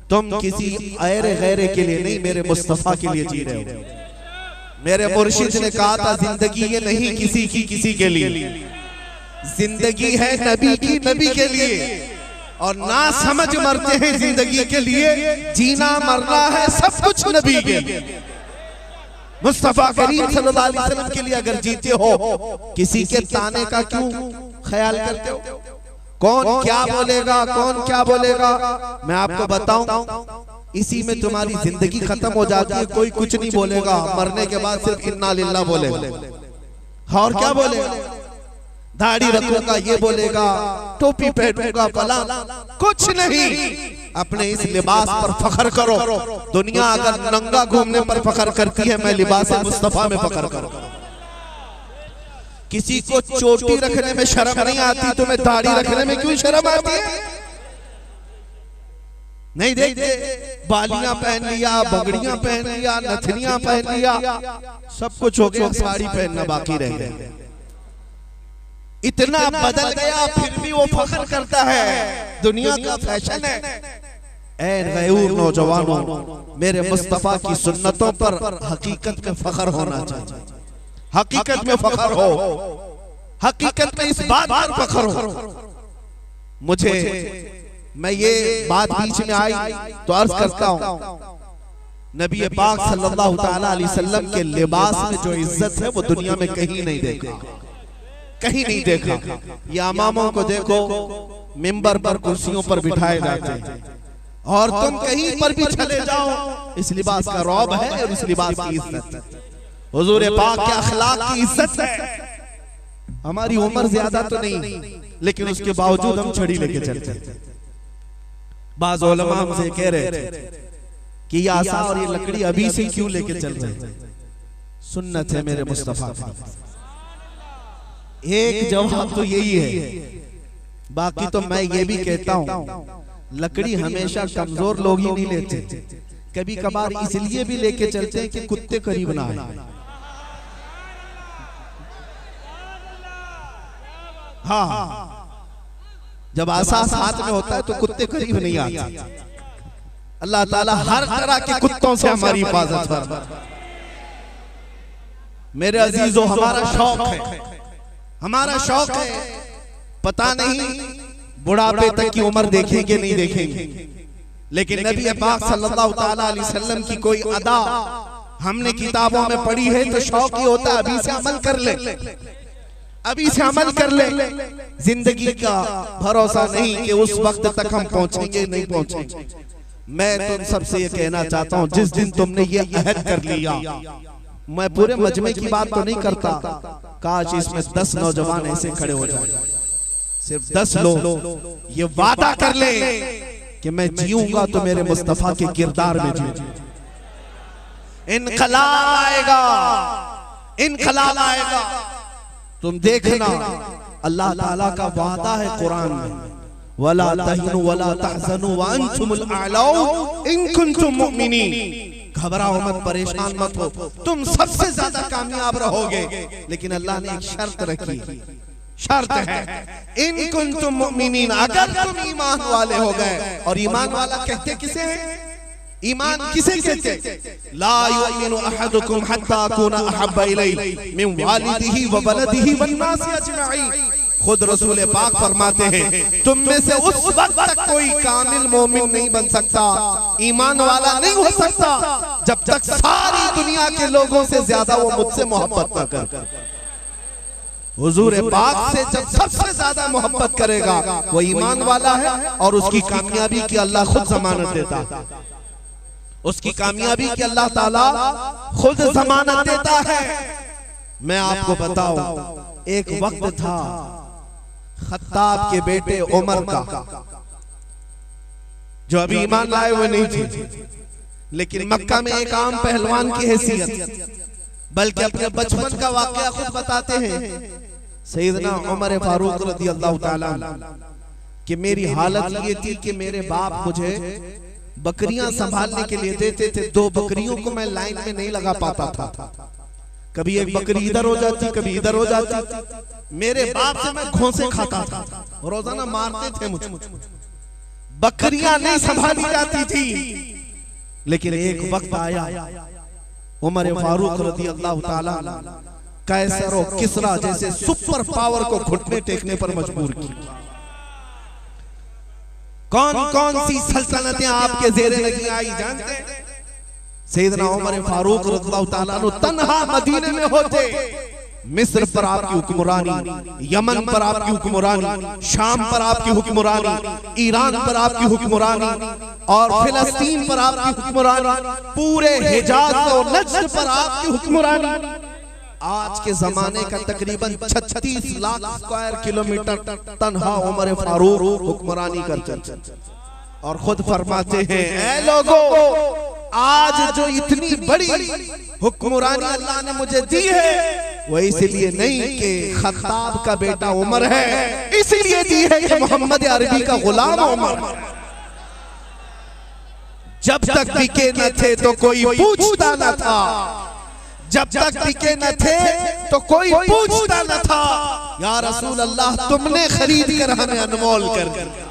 S7: तुम किसी ऐरे गैरे के लिए नहीं, मेरे मुस्तफा के लिए जी रहे हो। मेरे मुर्शिद ने कहा था जिंदगी ये नहीं किसी की किसी के लिए, जिंदगी है नबी की नबी के लिए, और ना समझ मरते हैं जिंदगी के लिए, जीना मरना है सब कुछ नबी के लिए। मुस्तफा करीम सल्लल्लाहु अलैहि वसल्लम के लिए अगर जीते हो, किसी के ताने का क्यों ख्याल करते हो? कौन क्या बोलेगा, कौन क्या बोलेगा? मैं आपको बताऊं, इसी में तुम्हारी जिंदगी खत्म हो जाती है। कोई कुछ नहीं बोलेगा, मरने के बाद सिर्फ इन्ना लिल्लाह बोलेगा। और क्या बोलेगा? दाढ़ी रखूंगा ये बोलेगा, टोपी पहनूंगा फला, कुछ नहीं। अपने इस लिबास पर फख्र करो। दुनिया अगर नंगा घूमने पर फख्र करती है, मैं लिबास मुस्तफा में फख्र करूं। किसी को चोटी रखने में शर्म नहीं आती, तुम्हें दाढ़ी रखने में क्यों शर्म आती है? नहीं देखते, बालियां पहन लिया, बगड़ियां पहन लिया, नथनियां पहन लिया, सब कुछ हो गया, साड़ी पहनना बाकी रह गया। इतना बदल गया, फिर भी वो फख्र करता है, दुनिया का फैशन है। ऐ गैर नौजवानों, मेरे मुस्तफा की सुन्नतों पर हकीकत में फख्र होना चाहिए। हकीकत में फख्र हो, हकीकत में इस बात पर फख्र हो। मुझे, मैं ये बात बीच में आई तो अर्ज करता हूं, नबी पाक सल्लल्लाहु तआला अलैहि वसल्लम के लिबास में जो इज्जत है वो दुनिया में कहीं नहीं देखा, कहीं नहीं देखा। ये इमामों को देखो, मिंबर पर कुर्सियों पर बिठाए जाते हैं, और तुम कहीं पर भी चले जाओ, इस लिबास का रौब है और इस लिबास की इज्जत है। हुजूर पाक के अखलाक की इज्जत है। हमारी उम्र ज्यादा तो नहीं, लेकिन उसके बावजूद हम छड़ी लेके चलते हैं। बाज़ उलमा हमसे कह रहे थे कि ये आसा और ये लकड़ी अभी से क्यों लेके चल रहे हैं? सुन्नत है मेरे मुस्तफा की। एक जवाब तो यही है, बाकी तो मैं ये भी कहता हूं, लकड़ी हमेशा कमजोर लोग ही नहीं लेते, कभी कभार इसलिए भी लेके चलते हैं कि कुत्ते करीब ना आए। हाँ, जब आसास हाथ में होता है तो कुत्ते करीब नहीं आते। अल्लाह ताला हर तरह के कुत्तों से हमारी हिफाजत फरमाए। मेरे अजीजों, हमारा शौक है, हमारा शौक है, पता नहीं बुढ़ापे तक की उम्र देखेंगे नहीं देखेंगे, लेकिन नबी पाक सल्लल्लाहु तआला अलैहि वसल्लम की कोई अदा हमने किताबों में पढ़ी है तो शौक ही होता है अभी से अमल कर ले, अभी से अमल कर ले। जिंदगी का भरोसा नहीं कि उस वक्त तक हम पहुंचेंगे नहीं पहुंचेंगे। मैं तुम सबसे ये कहना चाहता हूं, जिस दिन तुमने ये अहद कर लिया, मैं पूरे मजमे की बात तो नहीं करता, काश इसमें 10 नौजवान ऐसे खड़े हो जाए, सिर्फ 10 लोग ये वादा कर ले कि मैं जीऊंगा तो मेरे मुस्तफा के किरदार में जीऊंगा। इनकलाब आएगा, इनकलाब आएगा। तुम देखना, अल्लाह ताला का वादा है कुरान में, वला तहिनु वला तहज़नु व अंतुमुल अअलौ इन कुंतुम मुमिनीन। घबराओ मत, परेशान मत हो, तुम सबसे ज्यादा कामयाब रहोगे। लेकिन अल्लाह ने एक शर्त रखी, शर्त है इन कुंतुम मुमिनीन, अगर तुम ईमान वाले हो गए। और ईमान वाला कहते किसे हैं? ईमान किसे कहते? ला युमिनु अहदुकुम हत्ता अकूना अहब्बा इलैहि मिन वालिदिही व वलदिही वन नासी अजमईन। खुद रसूल पाक फरमाते हैं, तुम में से उस वक्त तक कोई कामिल मोमिन नहीं बन सकता, ईमान वाला नहीं हो सकता, जब तक सारी दुनिया के लोगों से ज्यादा वो मुझसे मोहब्बत न कर। हुजूर पाक से जब सबसे ज्यादा मोहब्बत करेगा वो ईमान वाला है, और उसकी कामयाबी की अल्लाह खुद जमानत देता है। उसकी कामयाबी की अल्लाह ताला खुद जमानत देता है। मैं आपको बताऊं, एक वक्त था खत्ताब के बेटे उमर का, जो अभी ईमान लाए हुए नहीं थे, लेकिन मक्का में एक आम पहलवान की हैसियत, बल्कि अपने बचपन का वाकया खुद बताते हैं सैयदना उमर फारूक रज़ी अल्लाह ताला कि मेरी हालत ये थी कि मेरे बाप मुझे बकरियां संभालने के लिए देते थे। 2 बकरियों को मैं लाइन में नहीं लगा पाता था, कभी एक बकरी इधर हो जाती, कभी इधर हो जाती। मेरे बाप से मैं घोंसे खाता था, रोजाना मारते थे मुझे। बकरियां नहीं संभाली जाती थी। लेकिन एक वक्त आया, उमर फारूक रज़ी अल्लाह ताला कैसर और किसरा जैसे सुपर पावर को घुटने टेकने पर मजबूर किया। कौन कौन सी सल्तनतें आपके ज़ेरे लगी आई जानते हैं? सैयदना उमर फारूक रज़ियल्लाहु ताला अन्हु तन्हा मदीने में होते। मिस्र पर आपकी हुक्मरानी, यमन पर आपकी हुक्मरानी, शाम पर आपकी हुक्मरानी, ईरान पर आपकी हुक्मरानी और फिलिस्तीन पर आपकी हुक्मरानी, पूरे हिजाज और नज्द पर आपकी हुक्मरानी। आज के जमाने का तकरीबन 36 लाख स्क्वायर किलोमीटर तन्हा उमर फारूक हुक्मरानी करते और खुद फरमाते हैं, ऐ लोगों, आज जो इतनी बड़ी हुक्मरानी अल्लाह ने मुझे दी है वो इसलिए नहीं कि खत्ताब का बेटा उमर है, इसलिए दी है कि मोहम्मद अरबी का गुलाम उमर। जब तक बिके न थे तो कोई पूछता न था, जब तक बिके न थे तो कोई पूछता न था। या रसूल अल्लाह, तुमने खरीद कर हमें अनमोल कर दिया।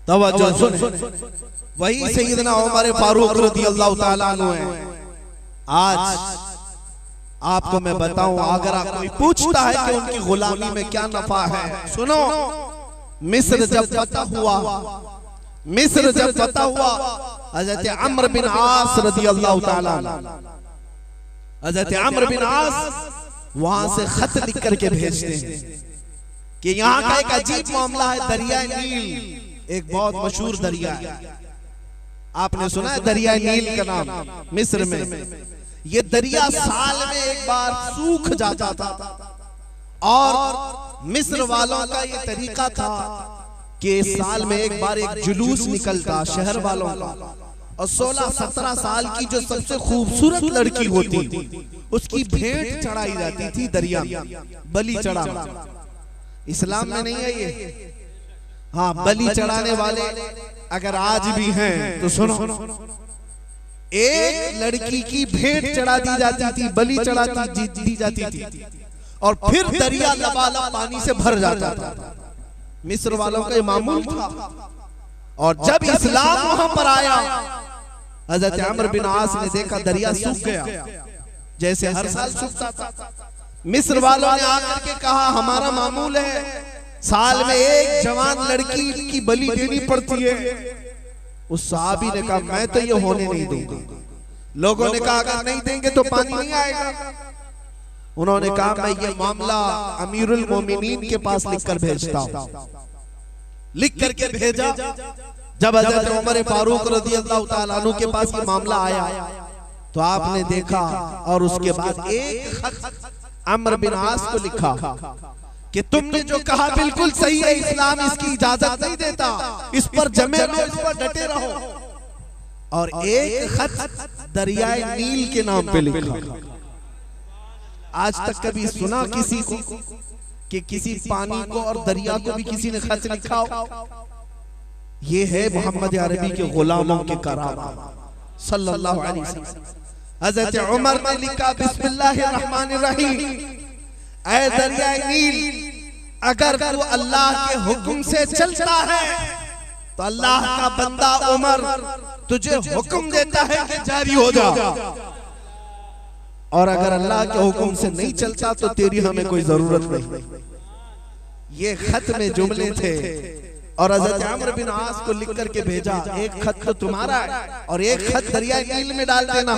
S7: तवज्जो सुन, वही सैयदना उमर फारूक रज़ियल्लाहु ताला अन्हु है। आज आपको मैं बताऊं, अगर कोई पूछता है कि उनकी गुलामी में क्या नफा है, सुनो, मिस्र जब फतह हुआ, मिस्र जब फतह हुआ, हज़रत अम्र बिन आस रज़ियल्लाहु ताला, हज़रत अम्र बिन आस वहां से खत लिख करके भेजते हैं कि यहाँ का एक अजीब मामला है। दरिया नील एक बहुत मशहूर दरिया है, आपने सुना है दरिया नील का नाम मिस्र में। ये दरिया साल में एक बार सूख जाता था और मिस्र वालों का ये तरीका था कि साल में एक बार एक जुलूस निकलता शहर वालों का, और 16-17 साल की जो सबसे खूबसूरत लड़की होती उसकी भेंट चढ़ाई जाती थी दरिया में, बलि चढ़ा। इस्लाम में नहीं है ये। हाँ, बलि चढ़ाने वाले अगर आज भी हैं तो सुनो, एक लड़की की भेंट चढ़ा दी जाती थी, बलि चढ़ाती दी जाती थी, और फिर दरिया लबालब पानी से भर जाता था। मिस्र वालों का ये मामूल था। और जब इस्लाम वहां पर आया, हज़रत अम्र बिन आस ने देखा दरिया सूख गया, जैसे हर साल सूखता था। मिस्र वालों ने आकर के कहा, हमारा मामूल है, साल में एक जवान लड़की की बलि देनी पड़ती है। उस सहाबी ने कहा, मैं तो ये होने नहीं दूंगा। लोगों ने कहा, अगर नहीं देंगे तो पानी नहीं आएगा। उन्होंने कहा, मैं ये मामला अमीरुल मोमिनीन के पास लिखकर भेजता हूं। लिख करके भेजा। जब हज़रत उमर फारूक रज़ियल्लाहु ताला अन्हु के पास ये मामला आया तो आपने देखा, और उसके बाद एक खत अम्र बिन आस को लिखा कि तुमने जो कहा बिल्कुल सही है, इस्लाम इसकी इजाजत नहीं देता, इस पर जमे रहो, इस पर डटे रहो। और एक खत दरियाए नील के नाम पे लिखा। आज तक कभी सुना किसी को कि किसी पानी को और दरिया को भी किसी ने खत लिखा हो? ये है मोहम्मद अरबी के गुलामों के करामा सल्लल्लाहु अलैहि वसल्लम। हज़रत उमर ने लिखा, बिस्मिल्लाहिर्रहमानिर्रहीम, ऐ दरिया नील, अगर तू अल्लाह के हुक्म से चलता है तो अल्लाह का बंदा उमर तुझे हुक्म देता है कि जारी हो जा, और अगर अल्लाह के हुक्म से नहीं चलता तो तेरी हमें कोई जरूरत नहीं। ये खत में जुमले थे। और हज़रत अम्र बिन आस को लिख करके भेजा, एक खत तो तुम्हारा है और एक खत दरिया नील में डाल देना,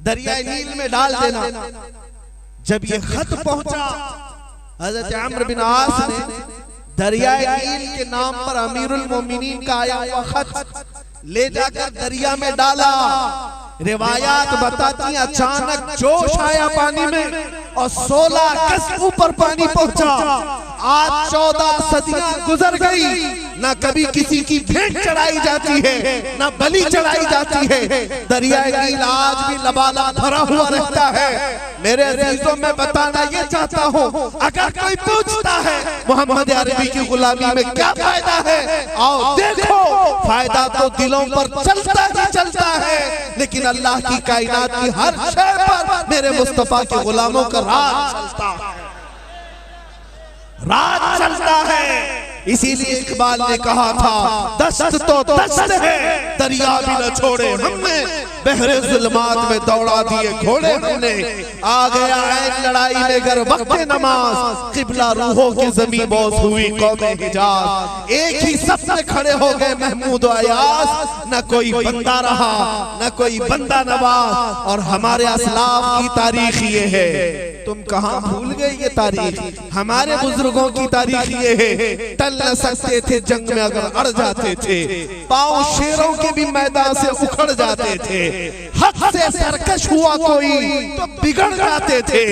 S7: दरिया नील में डाल देना। जब ये खत पहुंचा, हज़रत अम्र बिन आस ने दरिया नील के नाम पर अमीरुल मोमिनीन का आया हुआ खत ले जाकर दरिया में डाला। रिवायात बताती, अचानक जोश आया पानी में और 16 गज ऊपर पानी पहुंचा। आज 14 सदियां गुजर गई, ना कभी किसी की भेंट चढ़ाई जाती है, ना बलि चढ़ाई जाती है। दरियाए नील आज भी लबालब भरा हुआ रहता है। मेरे अजीजों, मैं बताना ये चाहता हूँ, अगर कोई पूछता है मोहम्मद अरबी की गुलामी में क्या फायदा है, आओ देखो, फायदा तो दिलों पर चलता ही चलता है, लेकिन अल्लाह की कायनात की हर शय पर मेरे मुस्तफा के गुलामों का राज चलता है, राज चलता है। इसीलिए इकबाल ने कहा था, दस्त तो दस्त है, दरिया भी न छोड़े हमने, बहरे जुल्मात में दौड़ा दिए घोड़े हमने। आ गया है लड़ाई में गर वक्त नमाज, किबला रूहों की ज़मीं बोस हुई कौमे हिजाज। एक ही सफ में खड़े हो गए महमूद और अयास, न कोई बंदा रहा न कोई बंदा नवाज। और हमारे असलाफ की तारीख ये है, तुम कहाँ भूल गए ये तारीख? हमारे बुजुर्गों की तारीख ये है, टल न सकते थे जंग में अगर अड़ जाते थे, पांव शेरों के भी मैदान से उखड़ जाते थे। हक से सरकश हुआ कोई तो बिगड़ जाते थे,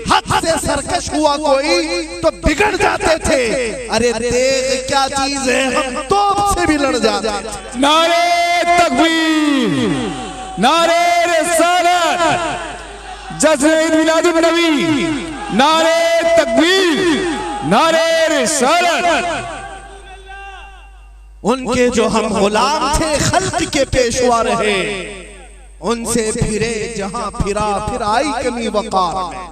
S7: हक से सरकश हुआ कोई तो बिगड़ जाते थे। अरे देख क्या चीज है, हम तोप से भी लड़ जाते थे।
S5: नारे तकबीर, नारे रिसालत, जश्न ईद मिलादुन नबी, नारे तकबीर, नारे रिसालत।
S7: उनके जो हम गुलाम थे खल्क के पेशवा रहे, उनसे फिरे जहां फिरा फिर आई कमी वकार में।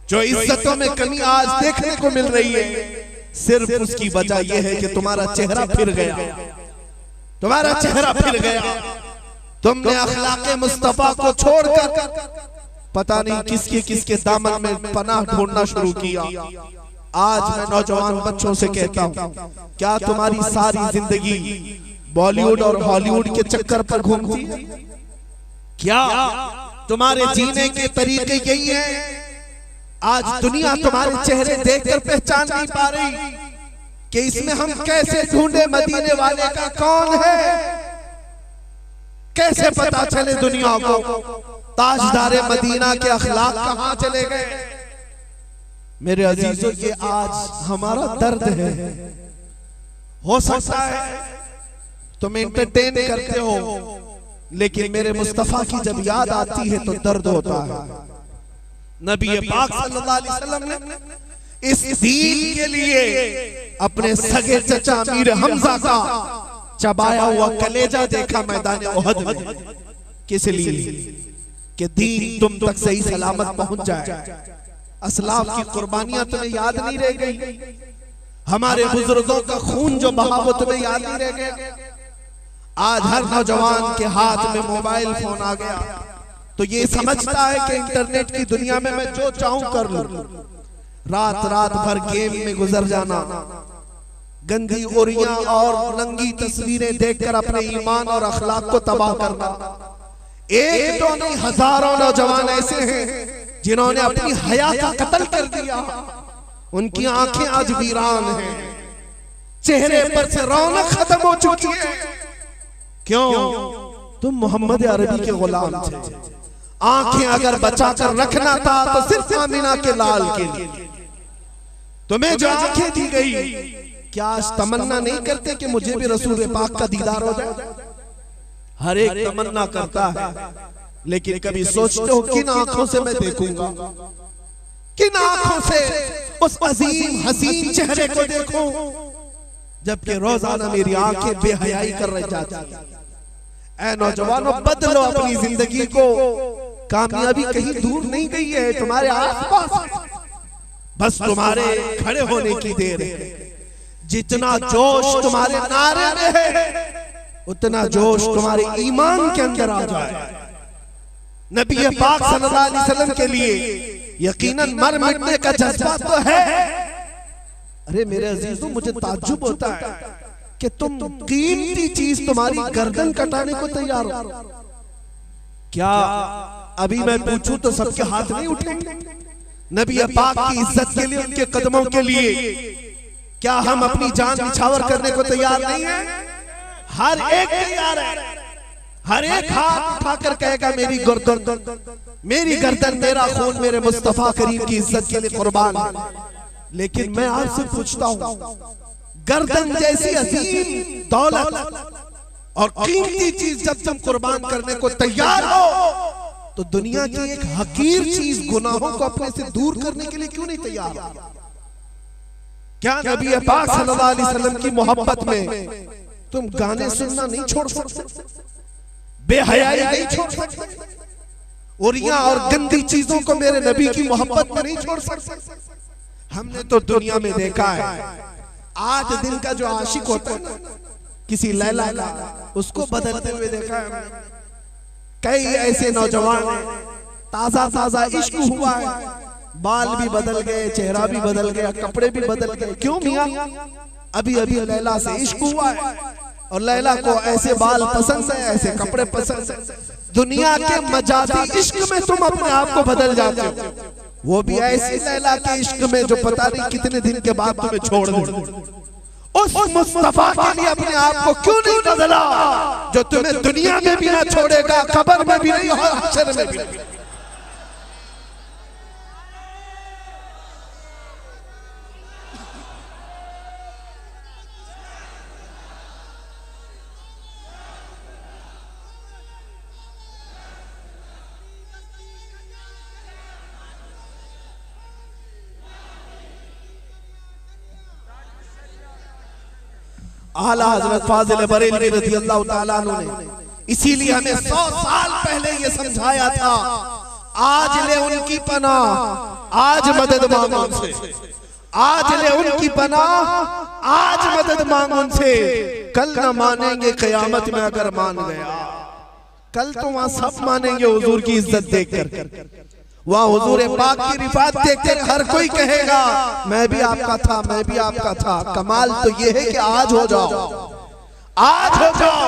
S7: जो इज्जतों में कमी आज देखने को मिल रही है, सिर्फ उसकी वजह यह है कि तुम्हारा चेहरा फिर गया, तुम्हारा चेहरा फिर गया। तुमने अखलाके मुस्तफा को छोड़कर पता नहीं किसके किसके दामन में पनाह ढूंढना शुरू किया। आज मैं नौजवान बच्चों से कहता हूँ, क्या तुम्हारी सारी जिंदगी बॉलीवुड और हॉलीवुड के चक्कर पर घूमती है? क्या तुम्हारे जीने के तरीके यही है? आज दुनिया तुम्हारे चेहरे देखकर पहचान नहीं पा रही कि इसमें हम कैसे ढूंढे मदीने वाले का कौन है, कैसे पता चले दुनिया को ताजदारे मदीना के अखलाक कहां चले गए। मेरे अजीजों, ये आज हमारा दर्द है। हो सकता है तुम एंटरटेन करते हो, लेकिन मेरे मुस्तफा की जब याद आती है तो दर्द होता है। नबी पाक सल्लल्लाहु अलैहि वसल्लम ने इस दीन के लिए अपने सगे चचा अमीर हमजा का चबाया हुआ कलेजा देखा मैदान उहद में। किस लिए? कि दीन तुम तक सही सलामत पहुंच जाए। असलाफ की कुर्बानियां तुम्हें याद नहीं रह गई, हमारे बुजुर्गों का खून जो बहा वो तुम्हें याद नहीं रह गया। आज हर नौजवान के हाथ में मोबाइल फोन आ गया तो ये समझता है कि इंटरनेट की दुनिया में मैं जो चाहूं कर लूं। रात रात भर गेम में गुजर जाना, गंदी ओरियां और नंगी तस्वीरें देखकर अपने ईमान और अखलाक को तबाह करना। एक तो नहीं, हजारों नौजवान ऐसे हैं जिन्होंने अपनी हया का कत्ल कर दिया। उनकी आंखें आज वीरान हैं, चेहरे पर से रौनक खत्म हो चुकी है। क्यों? तुम मोहम्मद अरबी के गुलाम थे। आंखें अगर बचा कर रखना था तो सिर्फ आमिना के लाल के लिए तुम्हें जो आंखें दी गई, क्या आज तमन्ना नहीं करते कि मुझे भी रसूल पाक का दीदार हो जाए? हर एक तमन्ना करता है, लेकिन कभी सोचते हो किन आंखों से मैं देखूंगा, किन आंखों से उस अजीम हसीन चेहरे को देखूं, जबकि रोजाना मेरी आंखें बेहयाई कर रही जाती हैं। ऐ नौजवानों, बदलो अपनी जिंदगी को, कामयाबी कहीं दूर नहीं गई है, तुम्हारे आसपास, बस तुम्हारे खड़े होने की देर है। जितना जोश तुम्हारे नारे में है, उतना जोश तुम्हारे ईमान के अंदर आ जाए। नबी पाक सल्लल्लाहु अलैहि वसल्लम के लिए यकीनन मर मिटने का जज्बा तो है। अरे मेरे अजीजों, मुझे ताज्जुब होता है कि तुम कीमती चीज तुम्हारी गर्दन कटाने को तैयार हो। क्या अभी मैं पूछूं तो सबके हाथ नहीं उठेंगे? नबी पाक की इज्जत के लिए, उनके कदमों के लिए क्या हम अपनी जान निछावर करने को तैयार नहीं है? हर एक तैयार है, हर एक हाथ उठाकर कहेगा मेरी गर्दन मेरा खून मेरे मुस्तफा करीम की इज्जत के लिए कुर्बान है। लेकिन मैं आपसे पूछता हूं, गर्दन जैसी अजीम दौलत और कीमती चीज जब तुम कुर्बान करने को तैयार हो, तो दुनिया की एक हकीर चीज गुनाहों को अपने से दूर करने के लिए क्यों नहीं तैयार हो? क्या नबी पाक सल्लल्लाहु अलैहि वसल्लम की मोहब्बत में तुम गाने सुनना नहीं छोड़ सकते, बेहयाई नहीं छोड़ सकते, उरिया और गंदी चीजों को मेरे नबी की मोहब्बत में नहीं छोड़ सकते? हमने तो दुनिया में देखा है, आज दिन का जो आशिक होता है ना किसी लैला का, उसको बदलते हुए देखा है। कई ऐसे नौजवान ताजा ताजा इश्क हुआ है, बाल भी बदल गए, चेहरा भी बदल गया, कपड़े भी बदल गए। क्यों मियां? अभी अभी लैला से इश्क हुआ है और लैला को ऐसे बाल पसंद है, ऐसे कपड़े पसंद है। दुनिया के मजाजी इश्क में तुम अपने आप को बदल जाते हो, वो भी ऐसी लैला के इश्क में जो पता नहीं कितने दिन के बाद तुम्हें छोड़ दे। उस मुस्तफा के लिए अपने आप को क्यों नहीं बदला जो तुम्हें दुनिया में भी ना छोड़ेगा, कब्र में भी नहीं और हश्र में भी नहीं। आला हजरत फाजिल बरेलवी रज़ियल्लाहु ताला अन्हु ने इसीलिए हमें 100 साल पहले ये समझाया था, आज ले उनकी पनाह, आज मदद मांगो उनसे, आज ले उनकी पनाह, आज मदद मांगो उनसे। कल न मानेंगे क़यामत में अगर मान गया, कल तो वहां सब मानेंगे हुजूर की इज्जत देखकर, वहां हुजूर पाक की रिफात देखकर हर कोई कहेगा मैं भी आपका था, मैं भी आपका था। कमाल तो ये है कि आज हो जाओ, आज हो जाओ।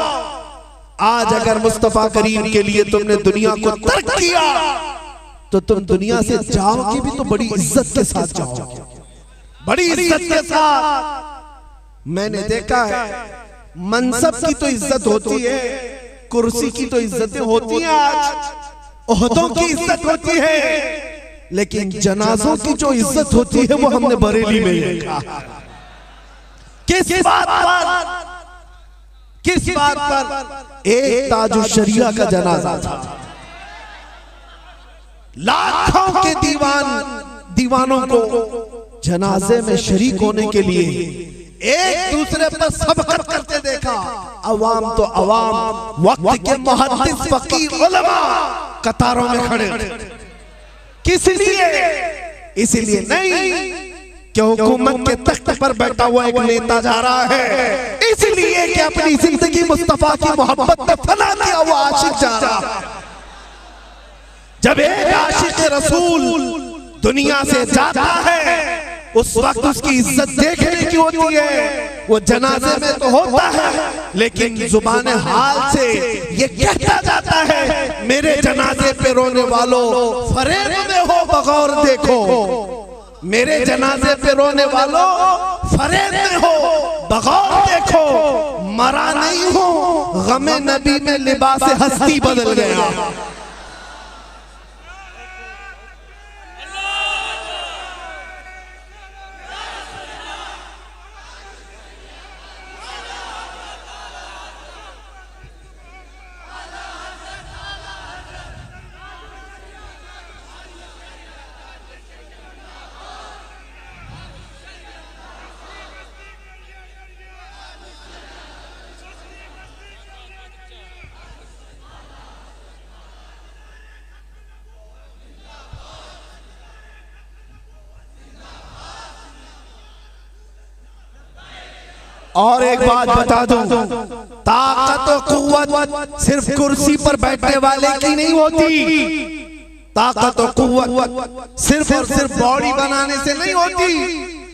S7: आज अगर मुस्तफा करीम के लिए तुमने दुनिया को तर्क किया तो तुम दुनिया से जाओगे भी तो बड़ी इज्जत के साथ जाओगे, बड़ी इज्जत के साथ। मैंने देखा है मनसब की तो इज्जत होती है, कुर्सी की तो इज्जतें होती हैं, आज ओहदों की इज्जत होती है, लेकिन जनाजों की जो इज्जत होती है वो हमने बरेली में देखा। किस बात पर? किस बात पर? एक ताजु शरिया का जनाजा था, लाखों के दीवानों को जनाजे में शरीक होने के लिए एक दूसरे पर सबकत करते देखा। अवाम तो अवाम, वक्त के मुहद्दिस फकीह उलमा कतारों में खड़े थे। किस लिए? इसलिए नहीं कि हुकूमत के तख्त पर बैठा हुआ एक नेता जा रहा है, इसलिए कि अपनी जिंदगी मुस्तफा की मोहब्बत में फना किया हुआ आशिक जा रहा है। जब एक आशिक रसूल दुनिया से जाता है, उस वक्त उसकी इज्जत देखने की होती है। वो जनाजे में तो होता है, लेकिन जुबान हाल से ये कहता जाता है मेरे जनाजे पे रोने वालों फरेब में हो बगौर देखो, मेरे जनाजे पे रोने वालों फरेब में हो बगौर देखो, मरा नहीं हो गमे नबी में लिबास हस्ती बदल गया। और एक बात बता दूं, ताकत और कुव्वत सिर्फ कुर्सी पर बैठने वाले की नहीं होती, ताकत और कुव्वत सिर्फ और सिर्फ बॉडी बनाने से नहीं होती।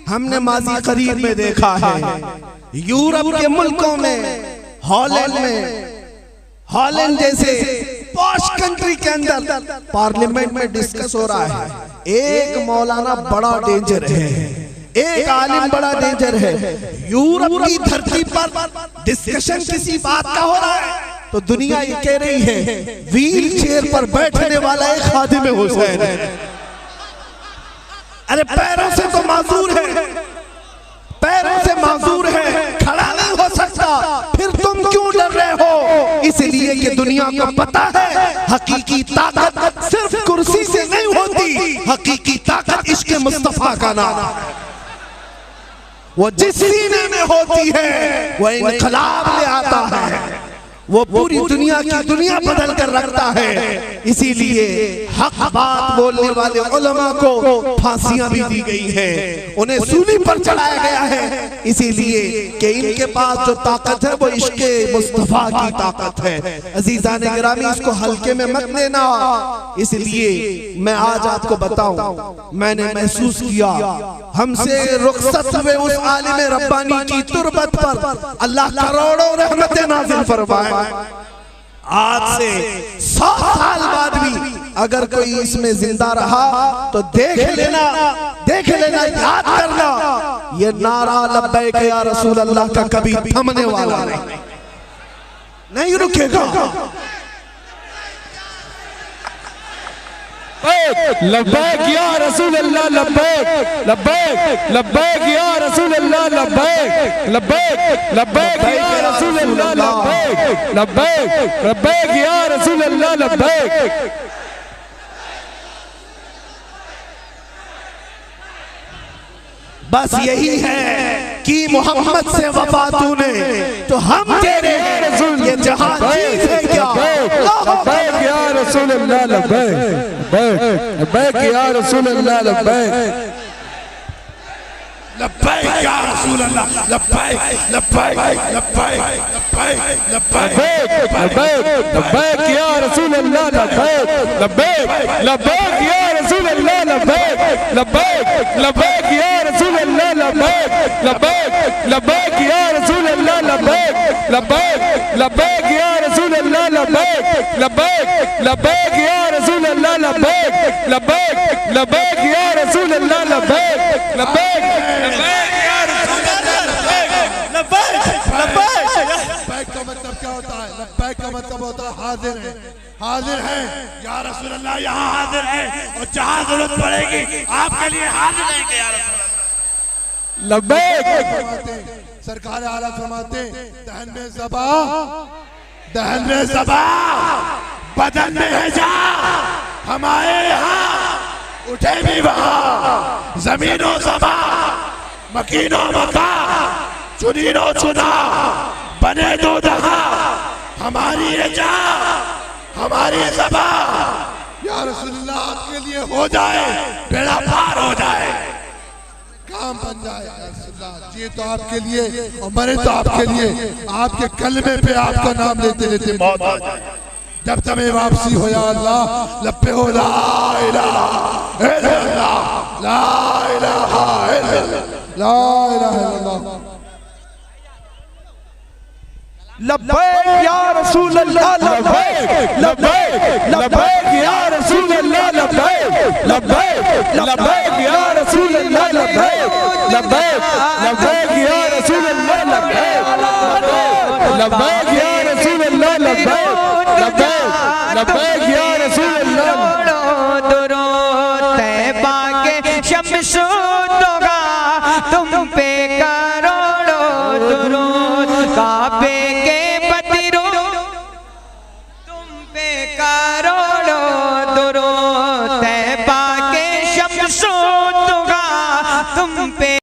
S7: हमने माजी करीब में देखा है यूरोप के मुल्कों में, हॉलैंड जैसे पॉश कंट्री के अंदर पार्लियामेंट में डिस्कस हो रहा है, एक मौलाना बड़ा डेंजर है, एक आलिम बड़ा डेंजर है। यूरोप की धरती पर डिस्कशन किसी बात का हो रहा है तो दुनिया ये कह रही है व्हील चेयर पर बैठने वाला एक खादिम हुसैन है। अरे पैरों से तो माजूर है, पैरों से माजूर है, खड़ा नहीं हो सकता, फिर तुम क्यों डर रहे हो? इसलिए कि दुनिया को पता है हकीकी ताकत सिर्फ कुर्सी से नहीं होती, हकीकी ताकत इश्क़ मुस्तफा का नाम है। वो जिस सीने में होती है वो इनकलाब ले आता है, वो पूरी दुनिया की दुनिया बदल कर रखता है। इसीलिए हक बात बोलने वाले उलमा को फांसियां भी दी गई हैं, उन्हें सूली पर चढ़ाया गया है, इसीलिए कि इनके पास जो ताकत है वो इश्क़े मुस्तफा की ताकत है। अजीज़ान गिरामी, इसको हल्के में मत लेना। इसलिए मैं आज आपको बताऊं, मैंने महसूस किया हमसे रुखसत हुए उस आलिम रब्बानी की तुरबत पर अल्लाह करोड़ों रहमतें नाज़िल फरमाए। आज से 100 साल बाद भी अगर कोई इसमें जिंदा रहा तो देख लेना, याद करना, ये नारा लब्बैक या रसूल अल्लाह का कभी थमने वाला नहीं रुकेगा।
S5: लब्बैक या रसूल अल्लाह, लब्बैक लब्बैक लब्बैक या रसूल अल्लाह, लब्बैक लब्बैक लब्बैक या रसूल अल्लाह, लब्बैक लब्बैक लब्बैक या रसूल अल्लाह, लब्बैक।
S7: बस यही है कि मोहम्मद से वफा तूने तो हम तेरे, ये जहां चीज है क्या?
S5: लब्बैक या रसूल अल्लाह, लब्बैक लब्बैक या रसूल अल्लाह, लब्बैक
S7: लब्बैक या रसूल अल्लाह, लब्बैक लब्बैक लब्बैक लब्बैक
S5: लब्बैक लब्बैक या रसूल अल्लाह, लब्बैक लब्बैक लब्बैक या रसूल अल्लाह, लब्बैक लब्बैक लब्बैक या रसूल अल्लाह, लब्बैक लब्बैक लब्बैक या रसूल अल्लाह, लब्बैक लब्बैक लब्बैक या रसूल अल्लाह, लब्बैक लब्बैक लब्बैक या रसूल अल्लाह, लब्बैक लब्बैक लब्बैक या रसूल अल्लाह, लब्बैक लब्बैक
S8: लब्बैक का मतलब क्या होता है? लब्बैक का मतलब होता है हाजिर है, हाजिर है या रसूल अल्लाह, यहाँ हाजिर है और जहाँ जरूरत पड़ेगी आपके लिए हाजिर रहेंगे या रसूल अल्लाह।
S5: लब्बैक
S8: सरकार आला फरमाते दहन में ज़बा, दहन में ज़बा, बदन में है जा, हमारे यहाँ उठे भी वहाँ, जमीनों ज़बा, मकीनों मका, चुनीनो चुना, बने दो दहा, हमारी है जा, हमारी ज़बा। या रसूलुल्लाह आपके लिए हो जाए, बेड़ा पार हो जाए, काम बन जाए। या रसूलुल्लाह जी तो आपके लिए और मरे तो आपके लिए, आपके कलमे पे आपका नाम लेते लेते मौत आ जाए। जब तमें वापसी हो या अल्लाह, लब्बे हो ला इलाहा इल्लल्लाह, ला इलाहा इल्लल्लाह, ला इलाहा इल्लल्लाह।
S4: लब्बैक या रसूल अल्लाह, लब्बैक लब्बैक लब्बैक या रसूल अल्लाह, लब्बैक लब्बैक लब्बैक या रसूल अल्लाह, लब्बैक लब्बैक लब्बैक या रसूल अल्लाह, लब्बैक लब्बैक या रसूल अल्लाह, लब्बैक लब्बैक लब्बैक या रसूल अल्लाह।
S1: दुरूद तैबा के शम्सो दोगा तुम पे करोड़ों दुरूद,